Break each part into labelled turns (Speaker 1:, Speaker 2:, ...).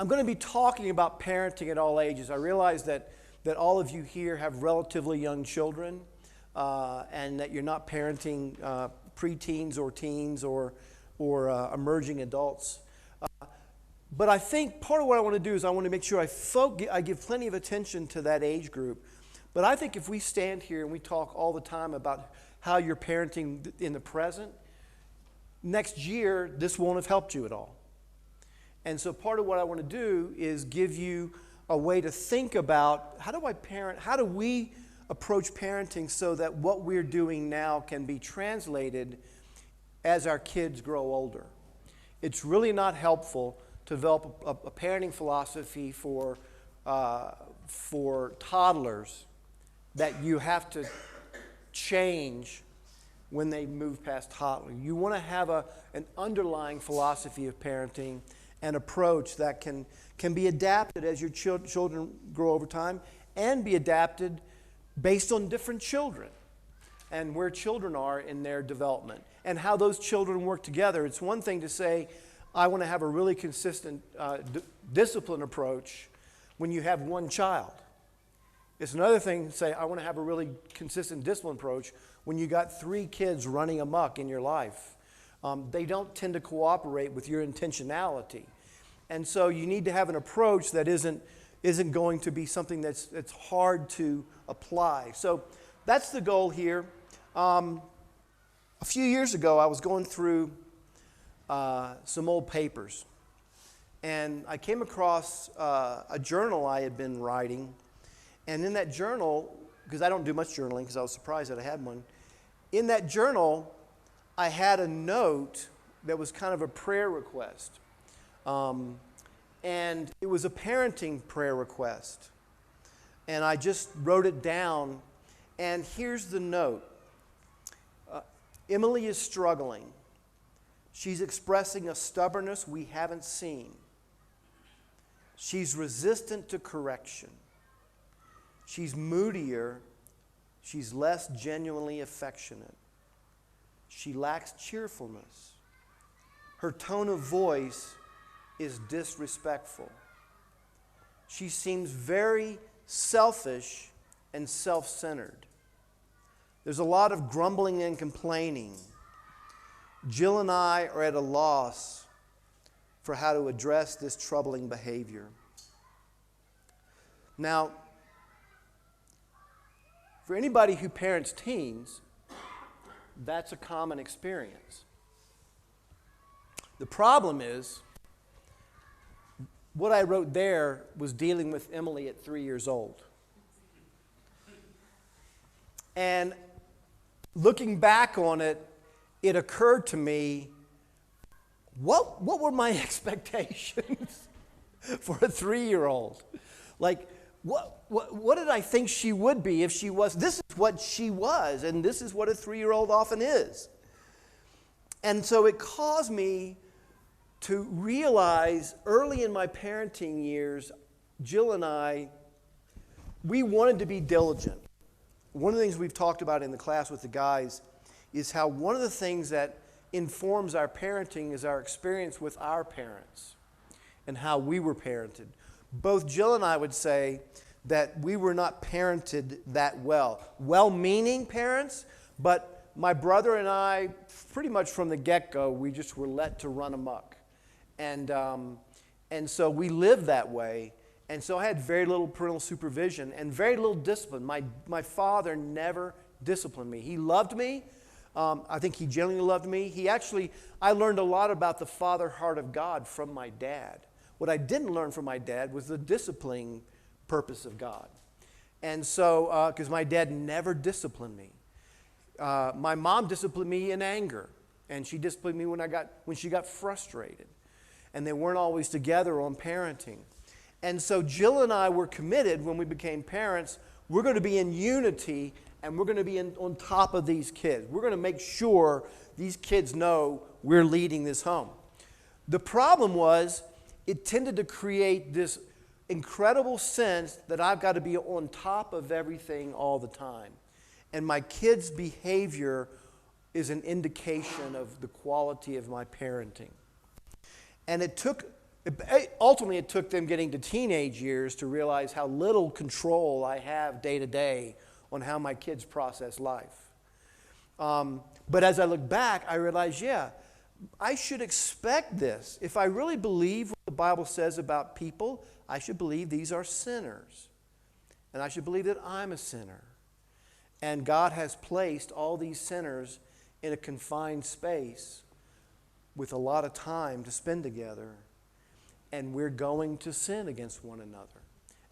Speaker 1: I'm going to be talking about parenting at all ages. I realize that all of you here have relatively young children, and that you're not parenting preteens or teens or emerging adults. But I think part of what I want to do is I want to make sure I give plenty of attention to that age group. But I think if we stand here and we talk all the time about how you're parenting in the present, next year this won't have helped you at all. And so part of what I want to do is give you a way to think about how do I parent, how do we approach parenting so that what we're doing now can be translated as our kids grow older. It's really not helpful to develop a parenting philosophy for toddlers that you have to change when they move past toddler. You want to have an underlying philosophy of parenting, an approach that can be adapted as your children grow over time and be adapted based on different children and where children are in their development and how those children work together. It's one thing to say, I want to have a really consistent discipline approach when you have one child. It's another thing to say, I want to have a really consistent discipline approach when you got 3 kids running amok in your life. They don't tend to cooperate with your intentionality. And so you need to have an approach that isn't going to be something that's hard to apply. So that's the goal here. A few years ago, I was going through some old papers, and I came across a journal I had been writing. And in that journal, because I don't do much journaling because I was surprised that I had one, in that journal, I had a note that was kind of a prayer request. And it was a parenting prayer request. And I just wrote it down. And here's the note. Emily is struggling. She's expressing a stubbornness we haven't seen. She's resistant to correction. She's moodier. She's less genuinely affectionate. She lacks cheerfulness. Her tone of voice is disrespectful. She seems very selfish and self-centered. There's a lot of grumbling and complaining. Jill and I are at a loss for how to address this troubling behavior. Now, for anybody who parents teens, that's a common experience. The problem is, what I wrote there was dealing with Emily at 3 years old. And looking back on it, it occurred to me, what were my expectations for a 3-year-old? Like, what did I think she would be if she was? This is what she was, and this is what a 3-year-old often is. And so it caused me to realize early in my parenting years, Jill and I, we wanted to be diligent. One of the things we've talked about in the class with the guys is how one of the things that informs our parenting is our experience with our parents and how we were parented. Both Jill and I would say that we were not parented that well. Well-meaning parents, but my brother and I, pretty much from the get-go, we just were let to run amok. And so we lived that way. And so I had very little parental supervision and very little discipline. My father never disciplined me. He loved me. I think he genuinely loved me. I learned a lot about the father heart of God from my dad. What I didn't learn from my dad was the disciplining purpose of God. And so, because my dad never disciplined me. My mom disciplined me in anger. And she disciplined me when she got frustrated. And they weren't always together on parenting. And so Jill and I were committed when we became parents, we're going to be in unity and we're going to be on top of these kids. We're going to make sure these kids know we're leading this home. The problem was it tended to create this incredible sense that I've got to be on top of everything all the time. And my kids' behavior is an indication of the quality of my parenting. And it took Ultimately, it took them getting to teenage years to realize how little control I have day to day on how my kids process life. But as I look back, I realize, yeah, I should expect this. If I really believe what the Bible says about people, I should believe these are sinners. And I should believe that I'm a sinner. And God has placed all these sinners in a confined space with a lot of time to spend together. And we're going to sin against one another.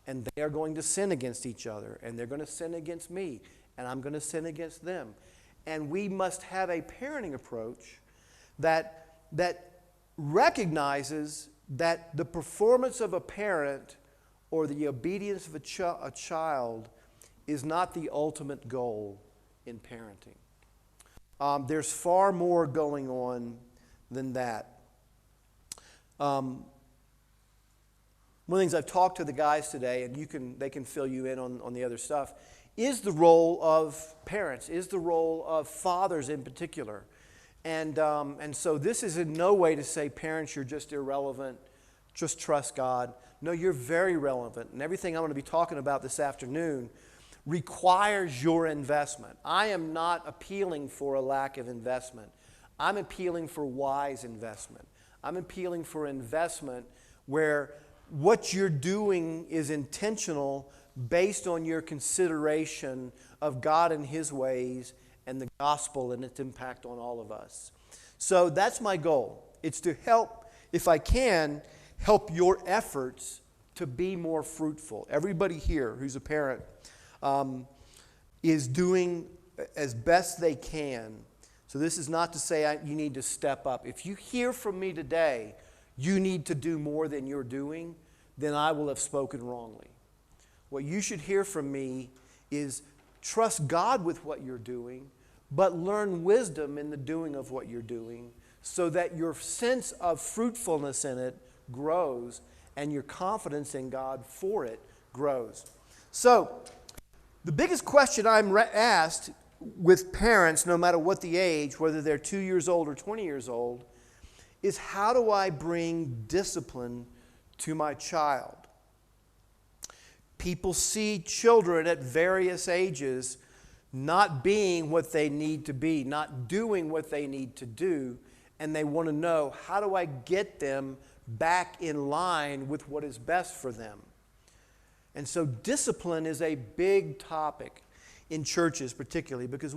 Speaker 1: And they are going to sin against each other. And they're going to sin against me. And I'm going to sin against them. And we must have a parenting approach that recognizes that the performance of a parent or the obedience of a child is not the ultimate goal in parenting. There's far more going on than that. One of the things I've talked to the guys today, and they can fill you in on the other stuff, is the role of parents, is the role of fathers in particular. And so this is in no way to say, parents, you're just irrelevant, just trust God. No, you're very relevant. And everything I'm going to be talking about this afternoon requires your investment. I am not appealing for a lack of investment. I'm appealing for wise investment. I'm appealing for investment where what you're doing is intentional based on your consideration of God and His ways and the gospel and its impact on all of us. So that's my goal. It's to help, if I can, help your efforts to be more fruitful. Everybody here who's a parent is doing as best they can. So this is not to say you need to step up. If you hear from me today, you need to do more than you're doing, then I will have spoken wrongly. What you should hear from me is trust God with what you're doing, but learn wisdom in the doing of what you're doing so that your sense of fruitfulness in it grows and your confidence in God for it grows. So, the biggest question I'm asked with parents, no matter what the age, whether they're 2 years old or 20 years old, is how do I bring discipline to my child? People see children at various ages not being what they need to be, not doing what they need to do, and they want to know, how do I get them back in line with what is best for them? And so discipline is a big topic in churches particularly, because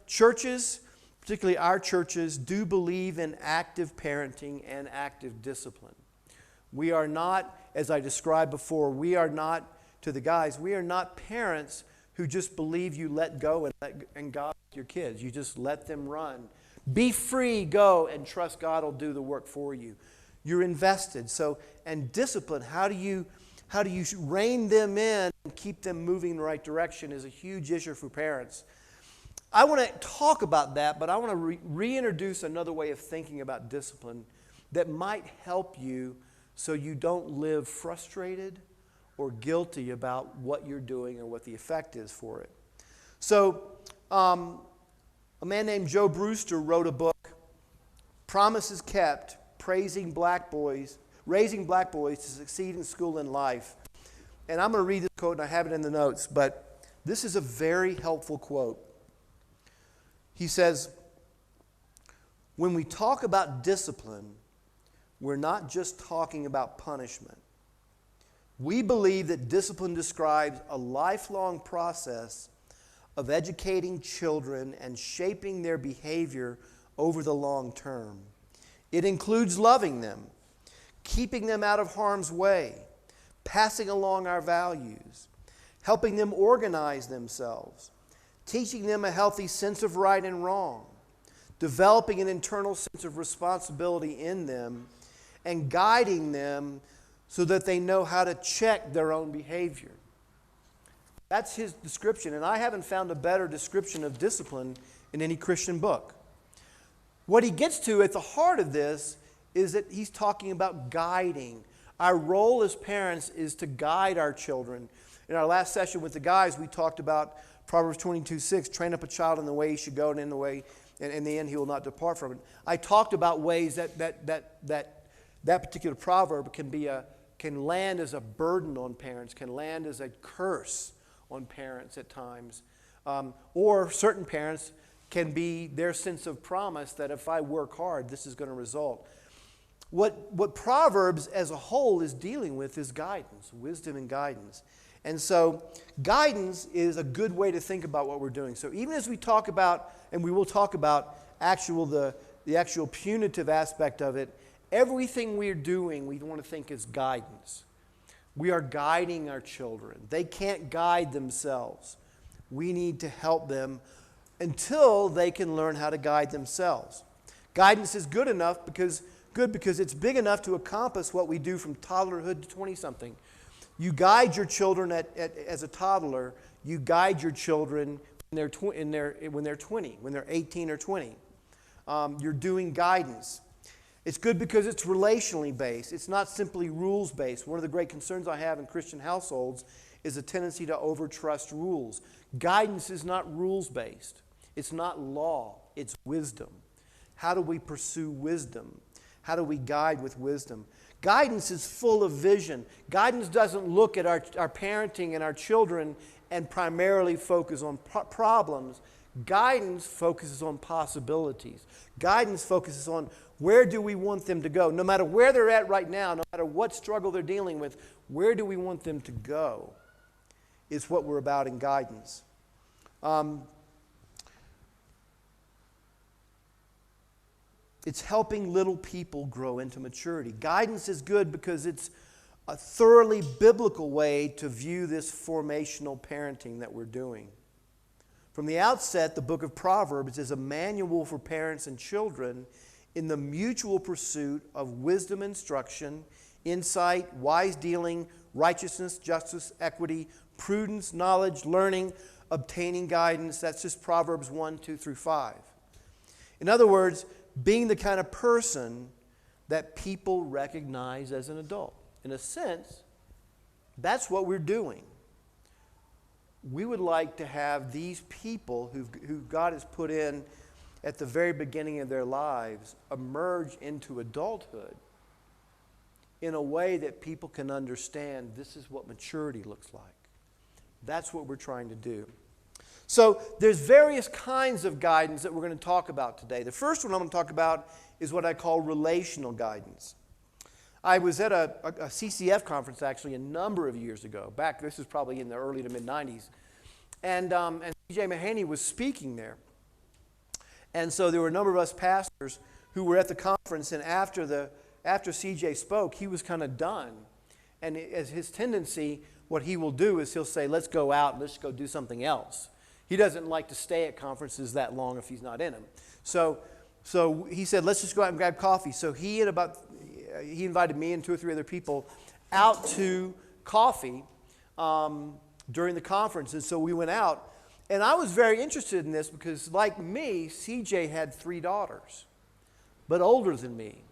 Speaker 1: churches, particularly our churches, do believe in active parenting and active discipline. We are not, as I described before, we are not parents who just believe you let go and God with your kids. You just let them run. Be free, go, and trust God will do the work for you. You're invested. So, and discipline, how do you rein them in and keep them moving in the right direction is a huge issue for parents. I want to talk about that, but I want to reintroduce another way of thinking about discipline that might help you so you don't live frustrated or guilty about what you're doing or what the effect is for it. So, a man named Joe Brewster wrote a book, Promises Kept, Raising Black Boys to Succeed in School and Life. And I'm going to read this quote, and I have it in the notes, but this is a very helpful quote. He says, when we talk about discipline, we're not just talking about punishment. We believe that discipline describes a lifelong process of educating children and shaping their behavior over the long term. It includes loving them, keeping them out of harm's way, passing along our values, helping them organize themselves, teaching them a healthy sense of right and wrong, developing an internal sense of responsibility in them, and guiding them so that they know how to check their own behavior. That's his description, and I haven't found a better description of discipline in any Christian book. What he gets to at the heart of this is that he's talking about guiding. Our role as parents is to guide our children. In our last session with the guys, we talked about Proverbs 22:6, train up a child in the way he should go, and in the way, and in the end he will not depart from it. I talked about ways that that particular proverb can land as a burden on parents, can land as a curse on parents at times. Or certain parents can be their sense of promise that if I work hard, this is going to result. What Proverbs as a whole is dealing with is guidance, wisdom and guidance. And so guidance is a good way to think about what we're doing. So even as we talk about, and we will talk about the actual punitive aspect of it, everything we're doing, we want to think is guidance. We are guiding our children. They can't guide themselves. We need to help them until they can learn how to guide themselves. Guidance is good because it's big enough to accomplish what we do from toddlerhood to 20-something. You guide your children as a toddler. You guide your children when they're 20, when they're 18 or 20. You're doing guidance. It's good because it's relationally based. It's not simply rules based. One of the great concerns I have in Christian households is a tendency to overtrust rules. Guidance is not rules based. It's not law. It's wisdom. How do we pursue wisdom? How do we guide with wisdom? Guidance is full of vision. Guidance doesn't look at our parenting and our children and primarily focus on problems. Guidance focuses on possibilities. Guidance focuses on where do we want them to go. No matter where they're at right now, no matter what struggle they're dealing with, where do we want them to go is what we're about in guidance. It's helping little people grow into maturity. Guidance is good because it's a thoroughly biblical way to view this formational parenting that we're doing. From the outset, the book of Proverbs is a manual for parents and children in the mutual pursuit of wisdom, instruction, insight, wise dealing, righteousness, justice, equity, prudence, knowledge, learning, obtaining guidance. That's just Proverbs 1, 2 through 5. In other words, being the kind of person that people recognize as an adult. In a sense, that's what we're doing. We would like to have these people who God has put in at the very beginning of their lives emerge into adulthood in a way that people can understand this is what maturity looks like. That's what we're trying to do. So there's various kinds of guidance that we're going to talk about today. The first one I'm going to talk about is what I call relational guidance. I was at a CCF conference actually a number of years ago. This is probably in the early to mid-90s. And C.J. Mahaney was speaking there. And so there were a number of us pastors who were at the conference, and after C.J. spoke, he was kind of done. And as his tendency, what he will do is he'll say, let's go out and let's go do something else. He doesn't like to stay at conferences that long if he's not in them. So he said, let's just go out and grab coffee. So he invited me and 2 or 3 other people out to coffee during the conference. And so we went out. And I was very interested in this because, like me, CJ had 3 daughters, but older than me.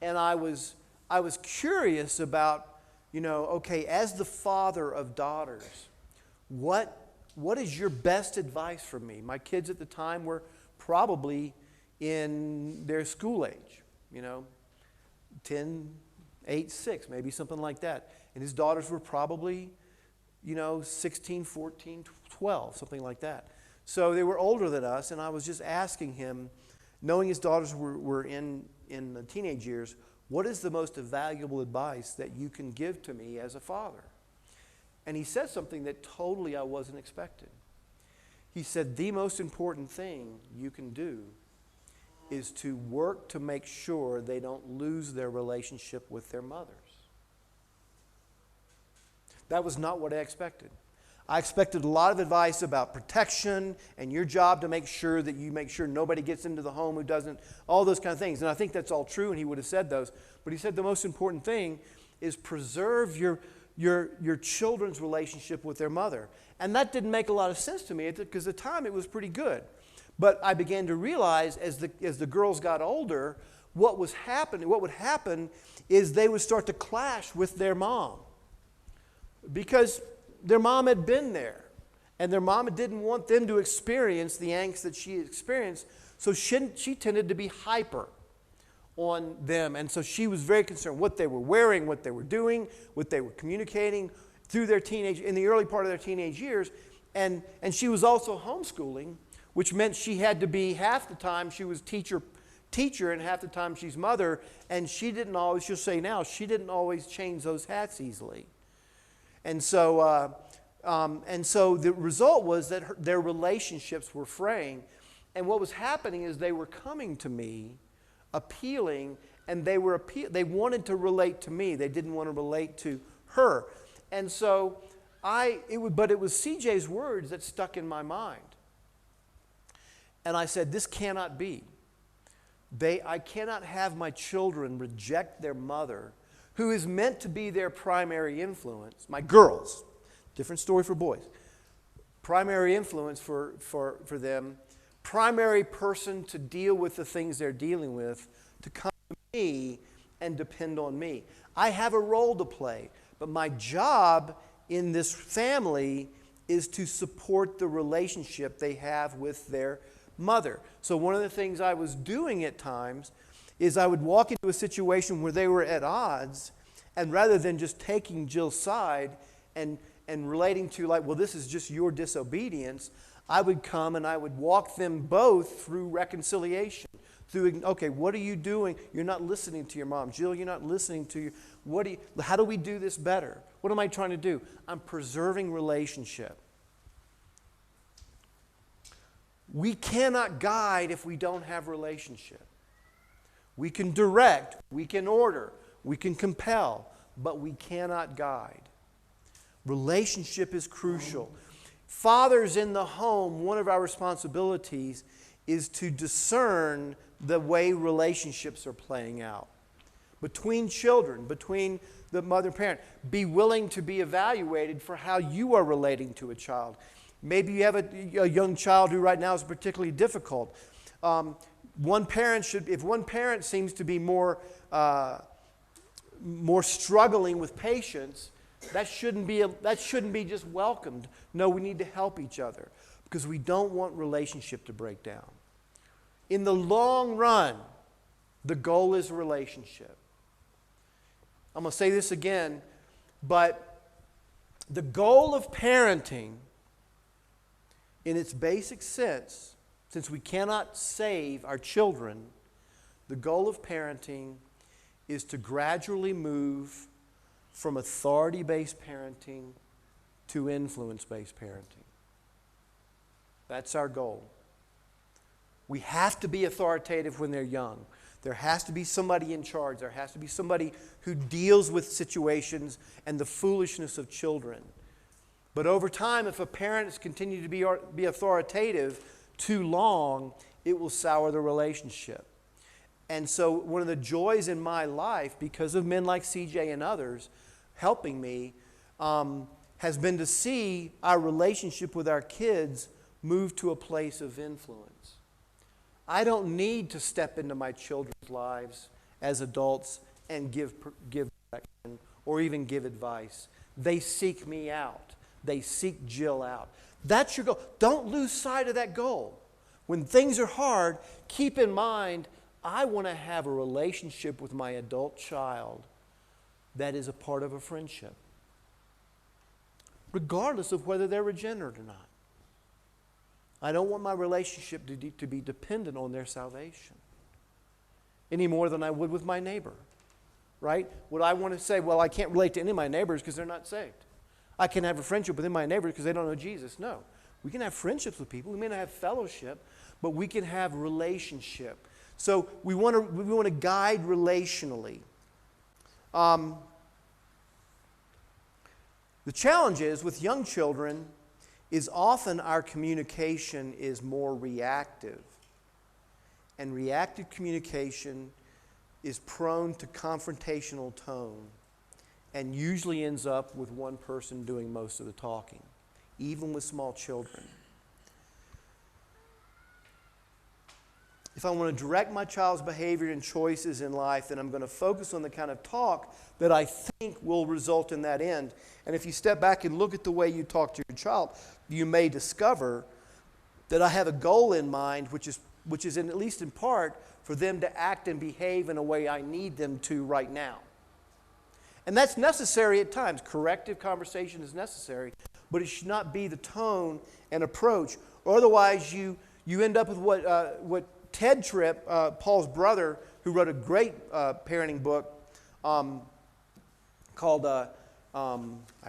Speaker 1: And I was curious about, okay, as the father of daughters, what is your best advice for me? My kids at the time were probably in their school age, 10, 8, 6, maybe something like that. And his daughters were probably, 16, 14, 12, something like that. So they were older than us, and I was just asking him, knowing his daughters were in the teenage years, what is the most valuable advice that you can give to me as a father? And he said something that totally I wasn't expecting. He said, the most important thing you can do is to work to make sure they don't lose their relationship with their mothers. That was not what I expected. I expected a lot of advice about protection and your job to make sure that you make sure nobody gets into the home who doesn't, all those kind of things. And I think that's all true, and he would have said those. But he said the most important thing is preserve your children's relationship with their mother. And that didn't make a lot of sense to me because at the time it was pretty good. But I began to realize as the girls got older, what would happen is they would start to clash with their mom. Because their mom had been there. And their mom didn't want them to experience the angst that she experienced. So she tended to be hyper on them. And so she was very concerned what they were wearing, what they were doing, what they were communicating through in the early part of their teenage years. And she was also homeschooling, which meant she had to be, half the time she was teacher and half the time she's mother. And she didn't always, she'll say now, she didn't always change those hats easily. And so the result was that their relationships were fraying. And what was happening is they were coming to me, appealing, and they wanted to relate to me. They didn't want to relate to her. And so but it was CJ's words that stuck in my mind. And I said, this cannot be. I cannot have my children reject their mother, who is meant to be their primary influence. My girls, different story for boys. Primary influence for them, primary person to deal with the things they're dealing with, to come to me and depend on me. I have a role to play, but my job in this family is to support the relationship they have with their mother. So one of the things I was doing at times is I would walk into a situation where they were at odds, and rather than just taking Jill's side and relating to like, well, this is just your disobedience, I would come and I would walk them both through reconciliation. Okay, what are you doing? You're not listening to your mom. Jill, you're not listening to your... How do we do this better? What am I trying to do? I'm preserving relationship. We cannot guide if we don't have relationship. We can direct, we can order, we can compel, but we cannot guide. Relationship is crucial. Fathers in the home, one of our responsibilities is to discern the way relationships are playing out. Between children, between the mother and parent, be willing to be evaluated for how you are relating to a child. Maybe you have a young child who right now is particularly difficult. If one parent seems to be more struggling with patience, that shouldn't be just welcomed. No, we need to help each other because we don't want relationship to break down. In the long run, the goal is relationship. I'm going to say this again, but the goal of parenting, in its basic sense, since we cannot save our children, the goal of parenting is to gradually move from authority-based parenting to influence-based parenting. That's our goal. We have to be authoritative when they're young. There has to be somebody in charge. There has to be somebody who deals with situations and the foolishness of children. But over time, if a parent has continued to be authoritative too long, it will sour the relationship. And so one of the joys in my life, because of men like CJ and others helping me, has been to see our relationship with our kids move to a place of influence. I don't need to step into my children's lives as adults and give direction or even give advice. They seek me out. They seek Jill out. That's your goal. Don't lose sight of that goal. When things are hard, keep in mind, I want to have a relationship with my adult child that is a part of a friendship, regardless of whether they're regenerate or not. I don't want my relationship to be dependent on their salvation any more than I would with my neighbor, right? Would I want to say, well, I can't relate to any of my neighbors because they're not saved? I can have a friendship with my neighbors because they don't know Jesus. No. We can have friendships with people. We may not have fellowship, but we can have relationship. So we want to guide relationally. The challenge is with young children is often our communication is more reactive. And reactive communication is prone to confrontational tone and usually ends up with one person doing most of the talking, even with small children. If I want to direct my child's behavior and choices in life, then I'm going to focus on the kind of talk that I think will result in that end. And if you step back and look at the way you talk to your child, you may discover that I have a goal in mind, which is which is at least in part for them to act and behave in a way I need them to right now. And that's necessary at times. Corrective conversation is necessary, but it should not be the tone and approach. Or otherwise, you end up with what Ted Tripp, Paul's brother, who wrote a great parenting book called, I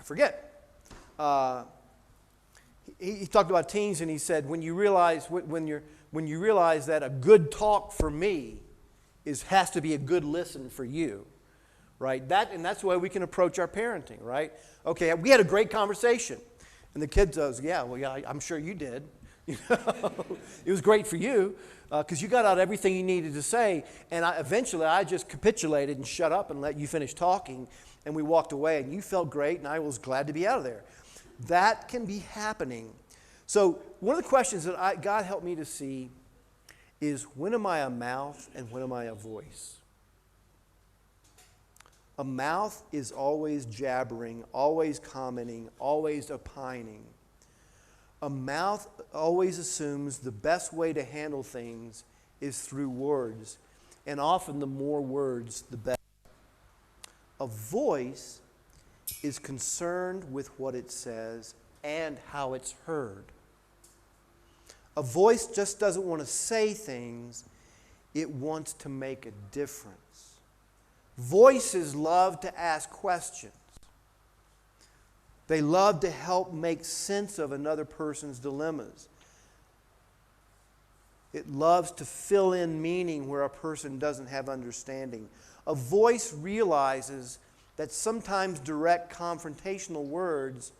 Speaker 1: forget. He talked about teens, and he said, when you realize that a good talk for me has to be a good listen for you, right? That's the way we can approach our parenting, right? Okay, we had a great conversation, and the kid goes, yeah, I'm sure you did. You know, it was great for you because you got out everything you needed to say, and eventually I just capitulated and shut up and let you finish talking, and we walked away, and you felt great, and I was glad to be out of there. That can be happening. So one of the questions that God helped me to see is, when am I a mouth and when am I a voice? A mouth is always jabbering, always commenting, always opining. A mouth always assumes the best way to handle things is through words, and often the more words, the better. A voice is concerned with what it says and how it's heard. A voice just doesn't want to say things, it wants to make a difference. Voices love to ask questions. They love to help make sense of another person's dilemmas. It loves to fill in meaning where a person doesn't have understanding. A voice realizes that sometimes direct confrontational words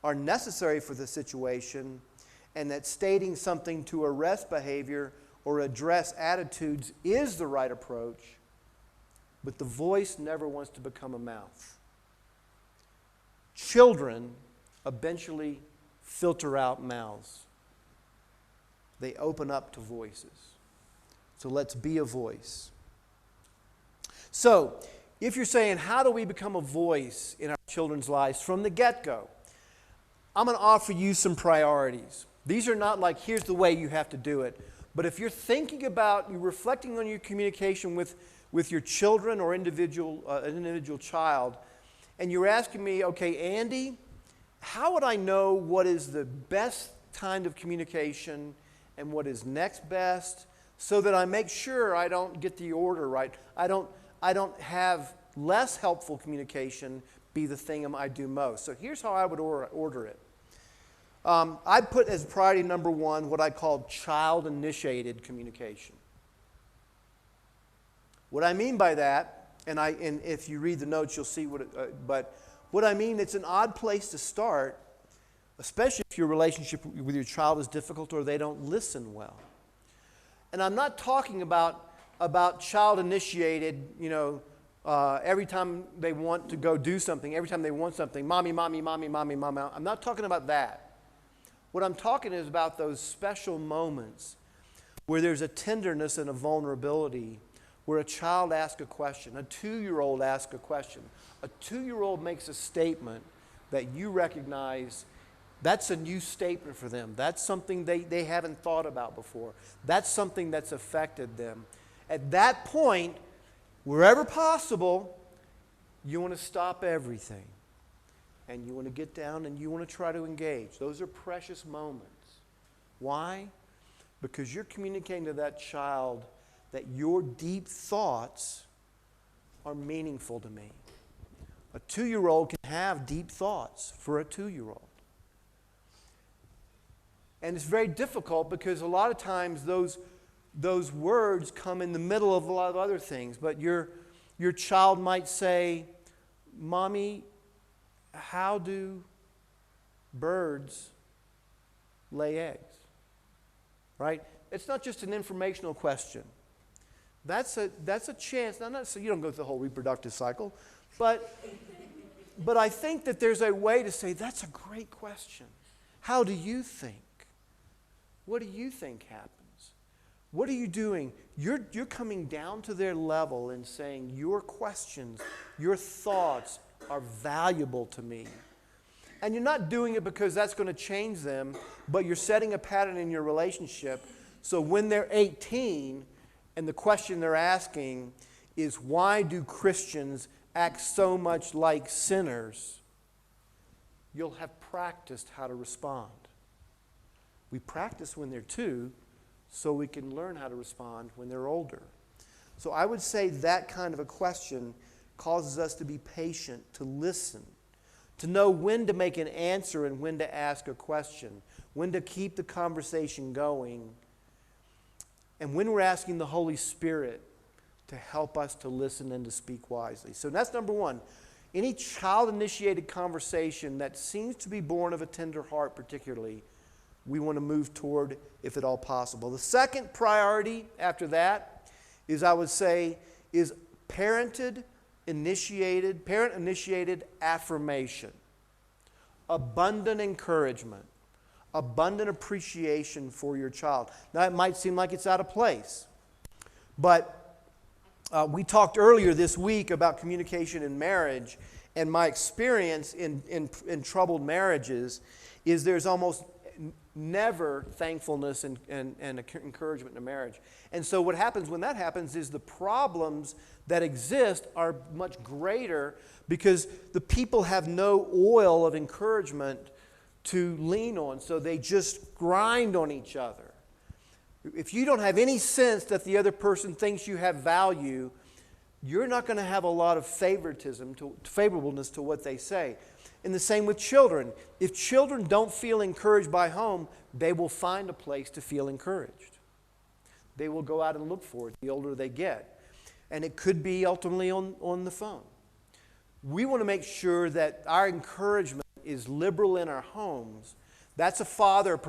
Speaker 1: are necessary for the situation, and that stating something to arrest behavior or address attitudes is the right approach, but the voice never wants to become a mouth. Children eventually filter out mouths. They open up to voices. So let's be a voice. So, if you're saying, how do we become a voice in our children's lives from the get-go? I'm going to offer you some priorities. These are not like, here's the way you have to do it. But if you're thinking about, you're reflecting on your communication with your children or an individual child, and you're asking me, okay, Andy, how would I know what is the best kind of communication and what is next best so that I make sure I don't get the order right? I don't have less helpful communication be the thing I do most. So here's how I would order it. I'd put as priority number one what I call child-initiated communication. What I mean by that, and if you read the notes, you'll see but what I mean, it's an odd place to start, especially if your relationship with your child is difficult or they don't listen well. And I'm not talking about child-initiated, every time they want to go do something, every time they want something, mommy, mommy, mommy, mommy, mommy. I'm not talking about that. What I'm talking is about those special moments where there's a tenderness and a vulnerability, where a child asks a question, a 2-year-old asks a question. A 2-year-old makes a statement that you recognize that's a new statement for them. That's something they haven't thought about before. That's something that's affected them. At that point, wherever possible, you want to stop everything. And you want to get down and you want to try to engage. Those are precious moments. Why? Because you're communicating to that child that your deep thoughts are meaningful to me. A 2-year-old can have deep thoughts for a 2-year-old. And it's very difficult because a lot of times those words come in the middle of a lot of other things. But your child might say, Mommy, how do birds lay eggs? Right? It's not just an informational question. That's a chance. Now, not so you don't go through the whole reproductive cycle, but I think that there's a way to say, that's a great question. How do you think? What do you think happens? What are you doing? You're coming down to their level and saying, your questions, your thoughts are valuable to me. And you're not doing it because that's going to change them, but you're setting a pattern in your relationship So when they're 18 and the question they're asking is, why do Christians act so much like sinners? You'll have practiced how to respond. We practice when they're 2 so we can learn how to respond when they're older. So I would say that kind of a question causes us to be patient, to listen, to know when to make an answer and when to ask a question, when to keep the conversation going, and when we're asking the Holy Spirit to help us to listen and to speak wisely. So that's number one. Any child-initiated conversation that seems to be born of a tender heart particularly, we want to move toward if at all possible. The second priority after that is, I would say, is parent-initiated affirmation. Abundant encouragement. Abundant appreciation for your child. Now, it might seem like it's out of place, but we talked earlier this week about communication in marriage, and my experience in troubled marriages is there's almost never thankfulness and encouragement in a marriage. And so what happens when that happens is the problems that exist are much greater because the people have no oil of encouragement to lean on, so they just grind on each other. If you don't have any sense that the other person thinks you have value, you're not going to have a lot of favorableness to what they say. And the same with children. If children don't feel encouraged by home, they will find a place to feel encouraged. They will go out and look for it the older they get. And it could be ultimately on the phone. We want to make sure that our encouragement is liberal in our homes. That's a father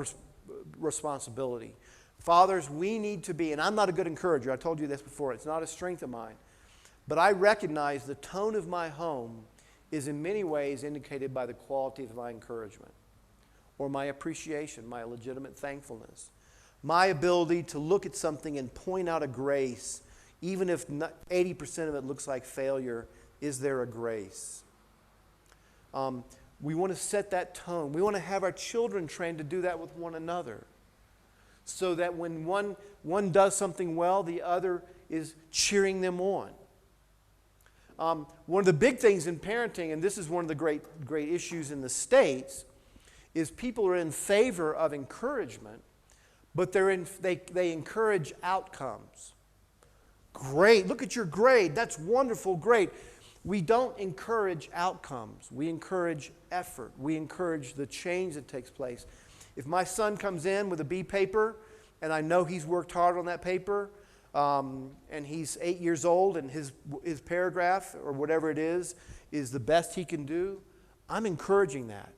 Speaker 1: responsibility. Fathers, we need to be, and I'm not a good encourager. I told you this before. It's not a strength of mine. But I recognize the tone of my home is in many ways indicated by the quality of my encouragement or my appreciation, my legitimate thankfulness, my ability to look at something and point out a grace, even if 80% of it looks like failure. Is there a grace? We want to set that tone. We want to have our children trained to do that with one another, so that when one does something well, the other is cheering them on. One of the big things in parenting, and this is one of the great issues in the States, is people are in favor of encouragement, but they encourage outcomes. Great, look at your grade. That's wonderful, great. We don't encourage outcomes. We encourage effort. We encourage the change that takes place. If my son comes in with a B paper, and I know he's worked hard on that paper, and he's 8 years old, and his paragraph, or whatever it is the best he can do, I'm encouraging that.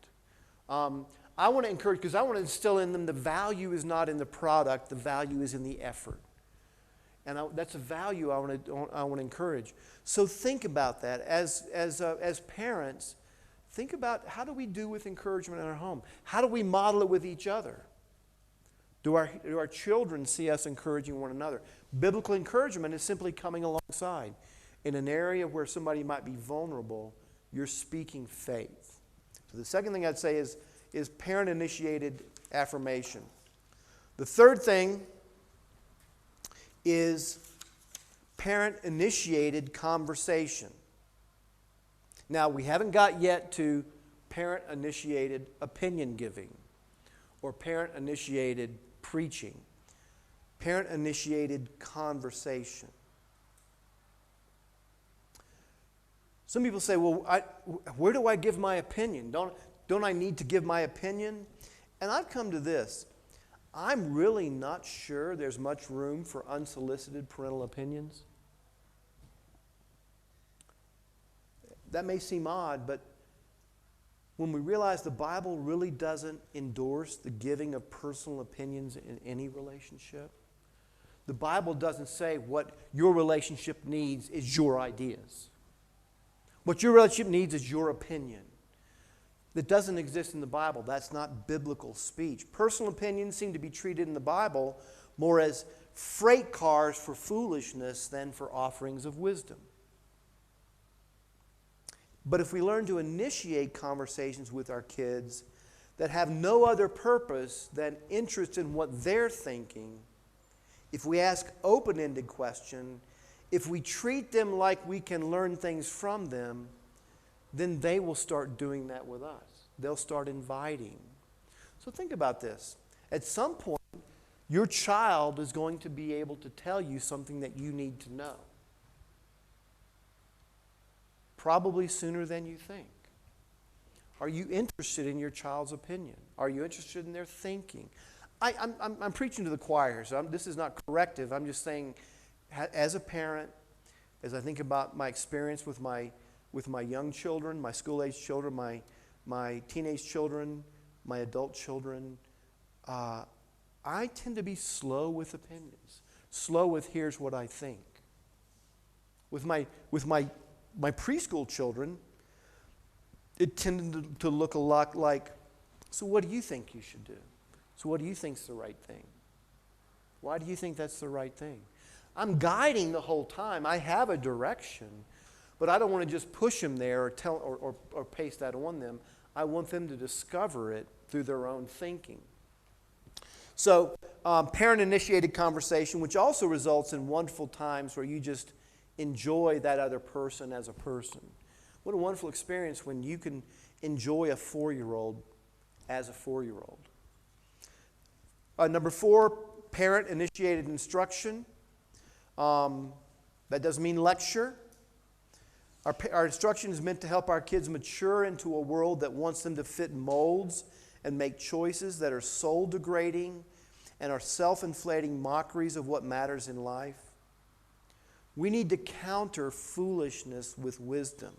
Speaker 1: I want to encourage, because I want to instill in them the value is not in the product, the value is in the effort. And that's a value I want to encourage. So think about that. As parents, think about, how do we do with encouragement in our home? How do we model it with each other? Do our children see us encouraging one another? Biblical encouragement is simply coming alongside. In an area where somebody might be vulnerable, you're speaking faith. So the second thing I'd say is parent-initiated affirmation. The third thing is parent-initiated conversation. Now, we haven't got yet to parent-initiated opinion giving or parent-initiated preaching. Parent-initiated conversation. Some people say, well, where do I give my opinion? Don't I need to give my opinion? And I've come to this. I'm really not sure there's much room for unsolicited parental opinions. That may seem odd, but when we realize the Bible really doesn't endorse the giving of personal opinions in any relationship, the Bible doesn't say what your relationship needs is your ideas. What your relationship needs is your opinion. That doesn't exist in the Bible. That's not biblical speech. Personal opinions seem to be treated in the Bible more as freight cars for foolishness than for offerings of wisdom. But if we learn to initiate conversations with our kids that have no other purpose than interest in what they're thinking, if we ask open-ended questions, if we treat them like we can learn things from them, then they will start doing that with us. They'll start inviting. So think about this. At some point, your child is going to be able to tell you something that you need to know. Probably sooner than you think. Are you interested in your child's opinion? Are you interested in their thinking? I'm preaching to the choir, so this is not corrective. I'm just saying, as a parent, as I think about my experience with my young children, my school-age children, my teenage children, my adult children, I tend to be slow with opinions. Slow with here's what I think. With my preschool children, it tended to look a lot like, so what do you think you should do? So what do you think is the right thing? Why do you think that's the right thing? I'm guiding the whole time. I have a direction, but I don't want to just push them there or paste that on them. I want them to discover it through their own thinking. So, parent-initiated conversation, which also results in wonderful times where you just enjoy that other person as a person. What a wonderful experience when you can enjoy a 4-year-old as a 4-year-old. Number 4, parent-initiated instruction. That doesn't mean lecture. Our instruction is meant to help our kids mature into a world that wants them to fit molds and make choices that are soul-degrading and are self-inflating mockeries of what matters in life. We need to counter foolishness with wisdom.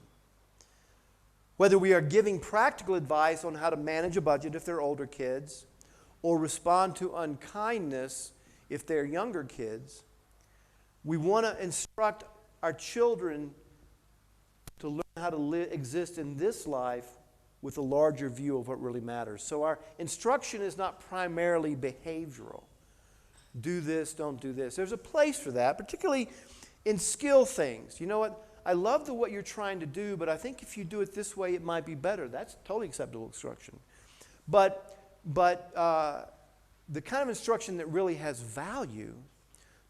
Speaker 1: Whether we are giving practical advice on how to manage a budget if they're older kids, or respond to unkindness if they're younger kids, we want to instruct our children to learn how to exist in this life with a larger view of what really matters. So our instruction is not primarily behavioral. Do this, don't do this. There's a place for that, particularly in skill things. You know what? I love what you're trying to do, but I think if you do it this way, it might be better. That's totally acceptable instruction. But the kind of instruction that really has value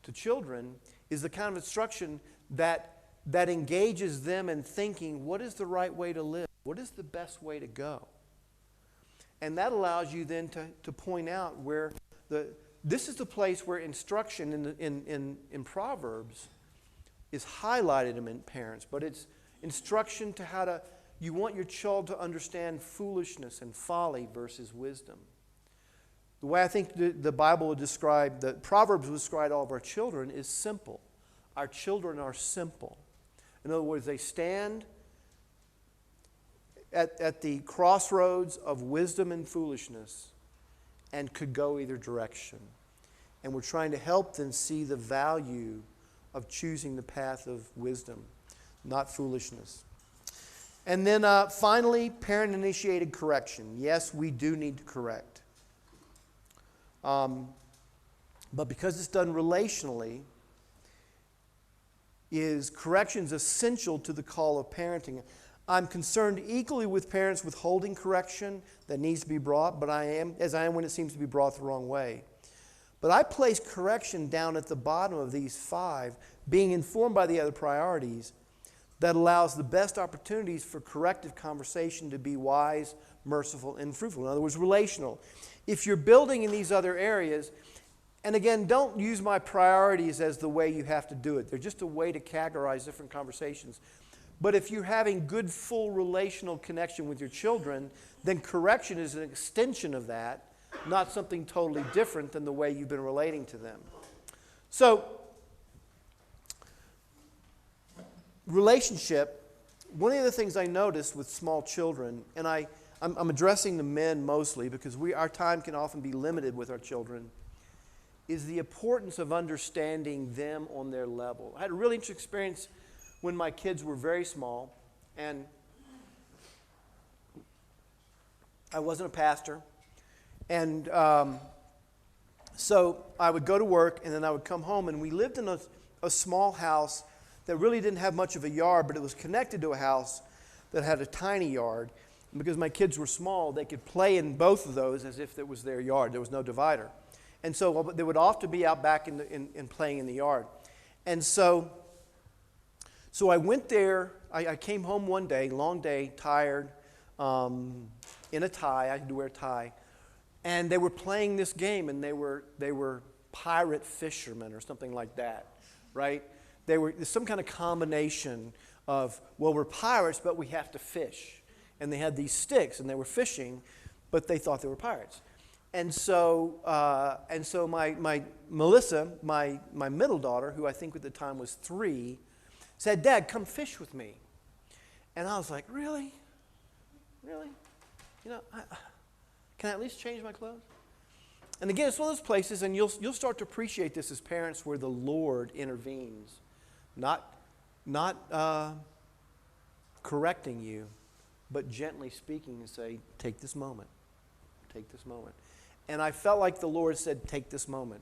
Speaker 1: to children is the kind of instruction that engages them in thinking, what is the right way to live? What is the best way to go? And that allows you then to point out where this is the place where instruction in Proverbs is highlighted in parents, but it's instruction to how to, you want your child to understand foolishness and folly versus wisdom. The way I think the Bible would describe, the Proverbs would describe all of our children is simple. Our children are simple. In other words, they stand at the crossroads of wisdom and foolishness and could go either direction. And we're trying to help them see the value of choosing the path of wisdom, not foolishness. And then finally, parent-initiated correction. Yes, we do need to correct. But because it's done relationally, correction is essential to the call of parenting. I'm concerned equally with parents withholding correction that needs to be brought, but I am when it seems to be brought the wrong way. But I place correction down at the bottom of these 5, being informed by the other priorities, that allows the best opportunities for corrective conversation to be wise, merciful, and fruitful. In other words, relational. If you're building in these other areas, and again, don't use my priorities as the way you have to do it. They're just a way to categorize different conversations. But if you're having good, full relational connection with your children, then correction is an extension of that, not something totally different than the way you've been relating to them. So, relationship, one of the things I noticed with small children, and I'm addressing the men mostly because our time can often be limited with our children, is the importance of understanding them on their level. I had a really interesting experience when my kids were very small, and I wasn't a pastor. And so I would go to work, and then I would come home, and we lived in a small house that really didn't have much of a yard, but it was connected to a house that had a tiny yard. And because my kids were small, they could play in both of those as if it was their yard. There was no divider. And so they would often be out back in playing in the yard. And so I went there. I came home one day, long day, tired, in a tie. I had to wear a tie. And they were playing this game, and they were pirate fishermen or something like that, right? There's some kind of combination of, well, we're pirates, but we have to fish. And they had these sticks, and they were fishing, but they thought they were pirates. And so my Melissa, my middle daughter, who I think at the time was 3, said, "Dad, come fish with me." And I was like, "Really? Really? You know, can I at least change my clothes?" And again, it's one of those places, and you'll start to appreciate this as parents, where the Lord intervenes, not correcting you, but gently speaking and say, "Take this moment. Take this moment." And I felt like the Lord said, "Take this moment."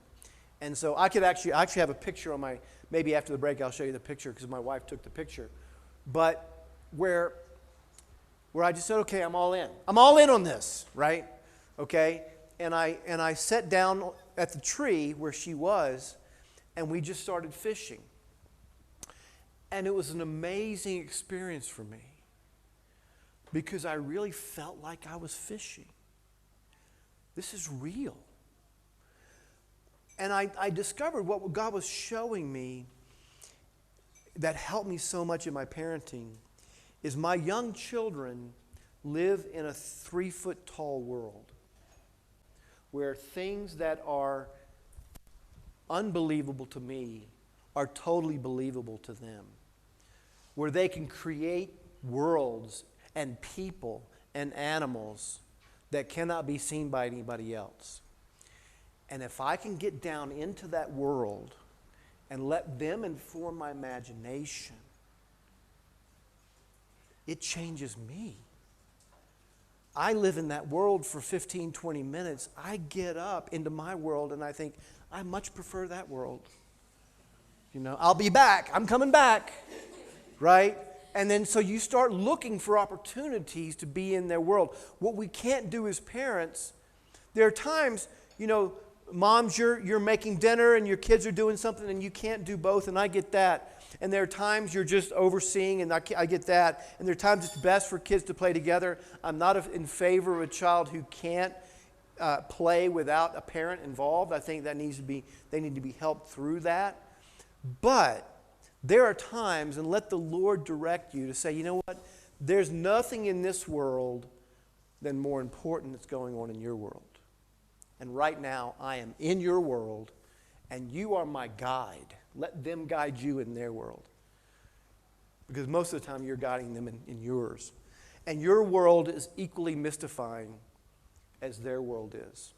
Speaker 1: And so I actually have a picture on maybe after the break I'll show you the picture because my wife took the picture. But where I just said, "Okay, I'm all in. I'm all in on this," right? Okay? And I sat down at the tree where she was, and we just started fishing. And it was an amazing experience for me because I really felt like I was fishing. This is real. And I discovered what God was showing me that helped me so much in my parenting is my young children live in a 3-foot-tall world where things that are unbelievable to me are totally believable to them, where they can create worlds and people and animals that cannot be seen by anybody else. And if I can get down into that world and let them inform my imagination, it changes me. I live in that world for 15, 20 minutes. I get up into my world and I think, I much prefer that world. You know, I'll be back. I'm coming back. Right? And then so you start looking for opportunities to be in their world. What we can't do as parents, there are times, you know, moms, you're making dinner and your kids are doing something and you can't do both, and I get that. And there are times you're just overseeing, and I get that. And there are times it's best for kids to play together. I'm not in favor of a child who can't play without a parent involved. I think they need to be helped through that. But there are times, and let the Lord direct you to say, you know what? There's nothing in this world than more important that's going on in your world. And right now, I am in your world, and you are my guide. Let them guide you in their world. Because most of the time, you're guiding them in yours. And your world is equally mystifying as their world is.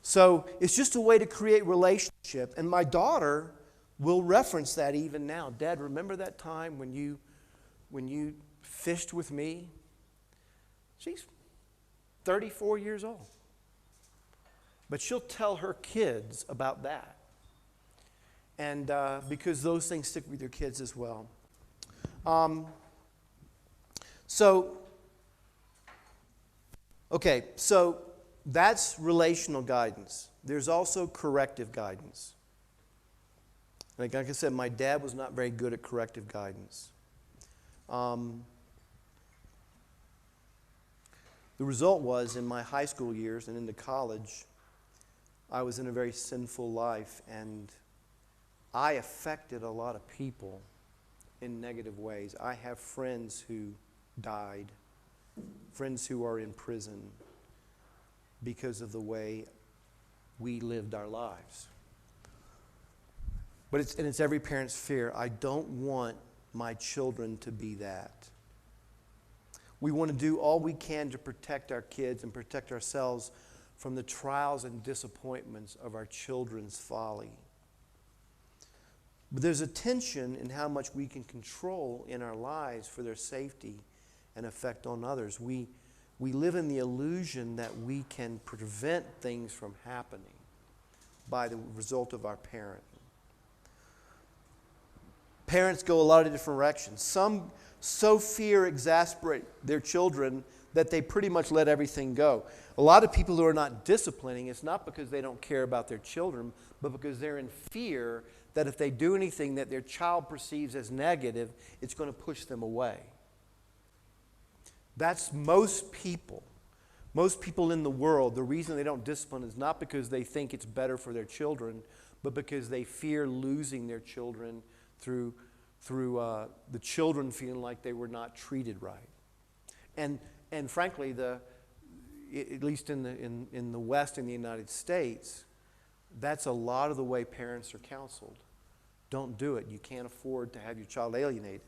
Speaker 1: So it's just a way to create relationship. And my daughter will reference that even now. "Dad, remember that time when you fished with me?" She's 34 years old. But she'll tell her kids about that. And because those things stick with your kids as well. So that's relational guidance. There's also corrective guidance. Like I said, my dad was not very good at corrective guidance. The result was, in my high school years and into college, I was in a very sinful life, and I affected a lot of people in negative ways. I have friends who died, friends who are in prison because of the way we lived our lives. But it's every parent's fear. I don't want my children to be that. We want to do all we can to protect our kids and protect ourselves from the trials and disappointments of our children's folly. But there's a tension in how much we can control in our lives for their safety and effect on others. We live in the illusion that we can prevent things from happening by the result of our parenting. Parents go a lot of different directions. Some so exasperate their children that they pretty much let everything go. A lot of people who are not disciplining, it's not because they don't care about their children, but because they're in fear that if they do anything that their child perceives as negative, it's going to push them away. That's most people. Most people in the world, the reason they don't discipline is not because they think it's better for their children, but because they fear losing their children through the children feeling like they were not treated right. And frankly, at least in the West, in the United States, that's a lot of the way parents are counseled. Don't do it. You can't afford to have your child alienated.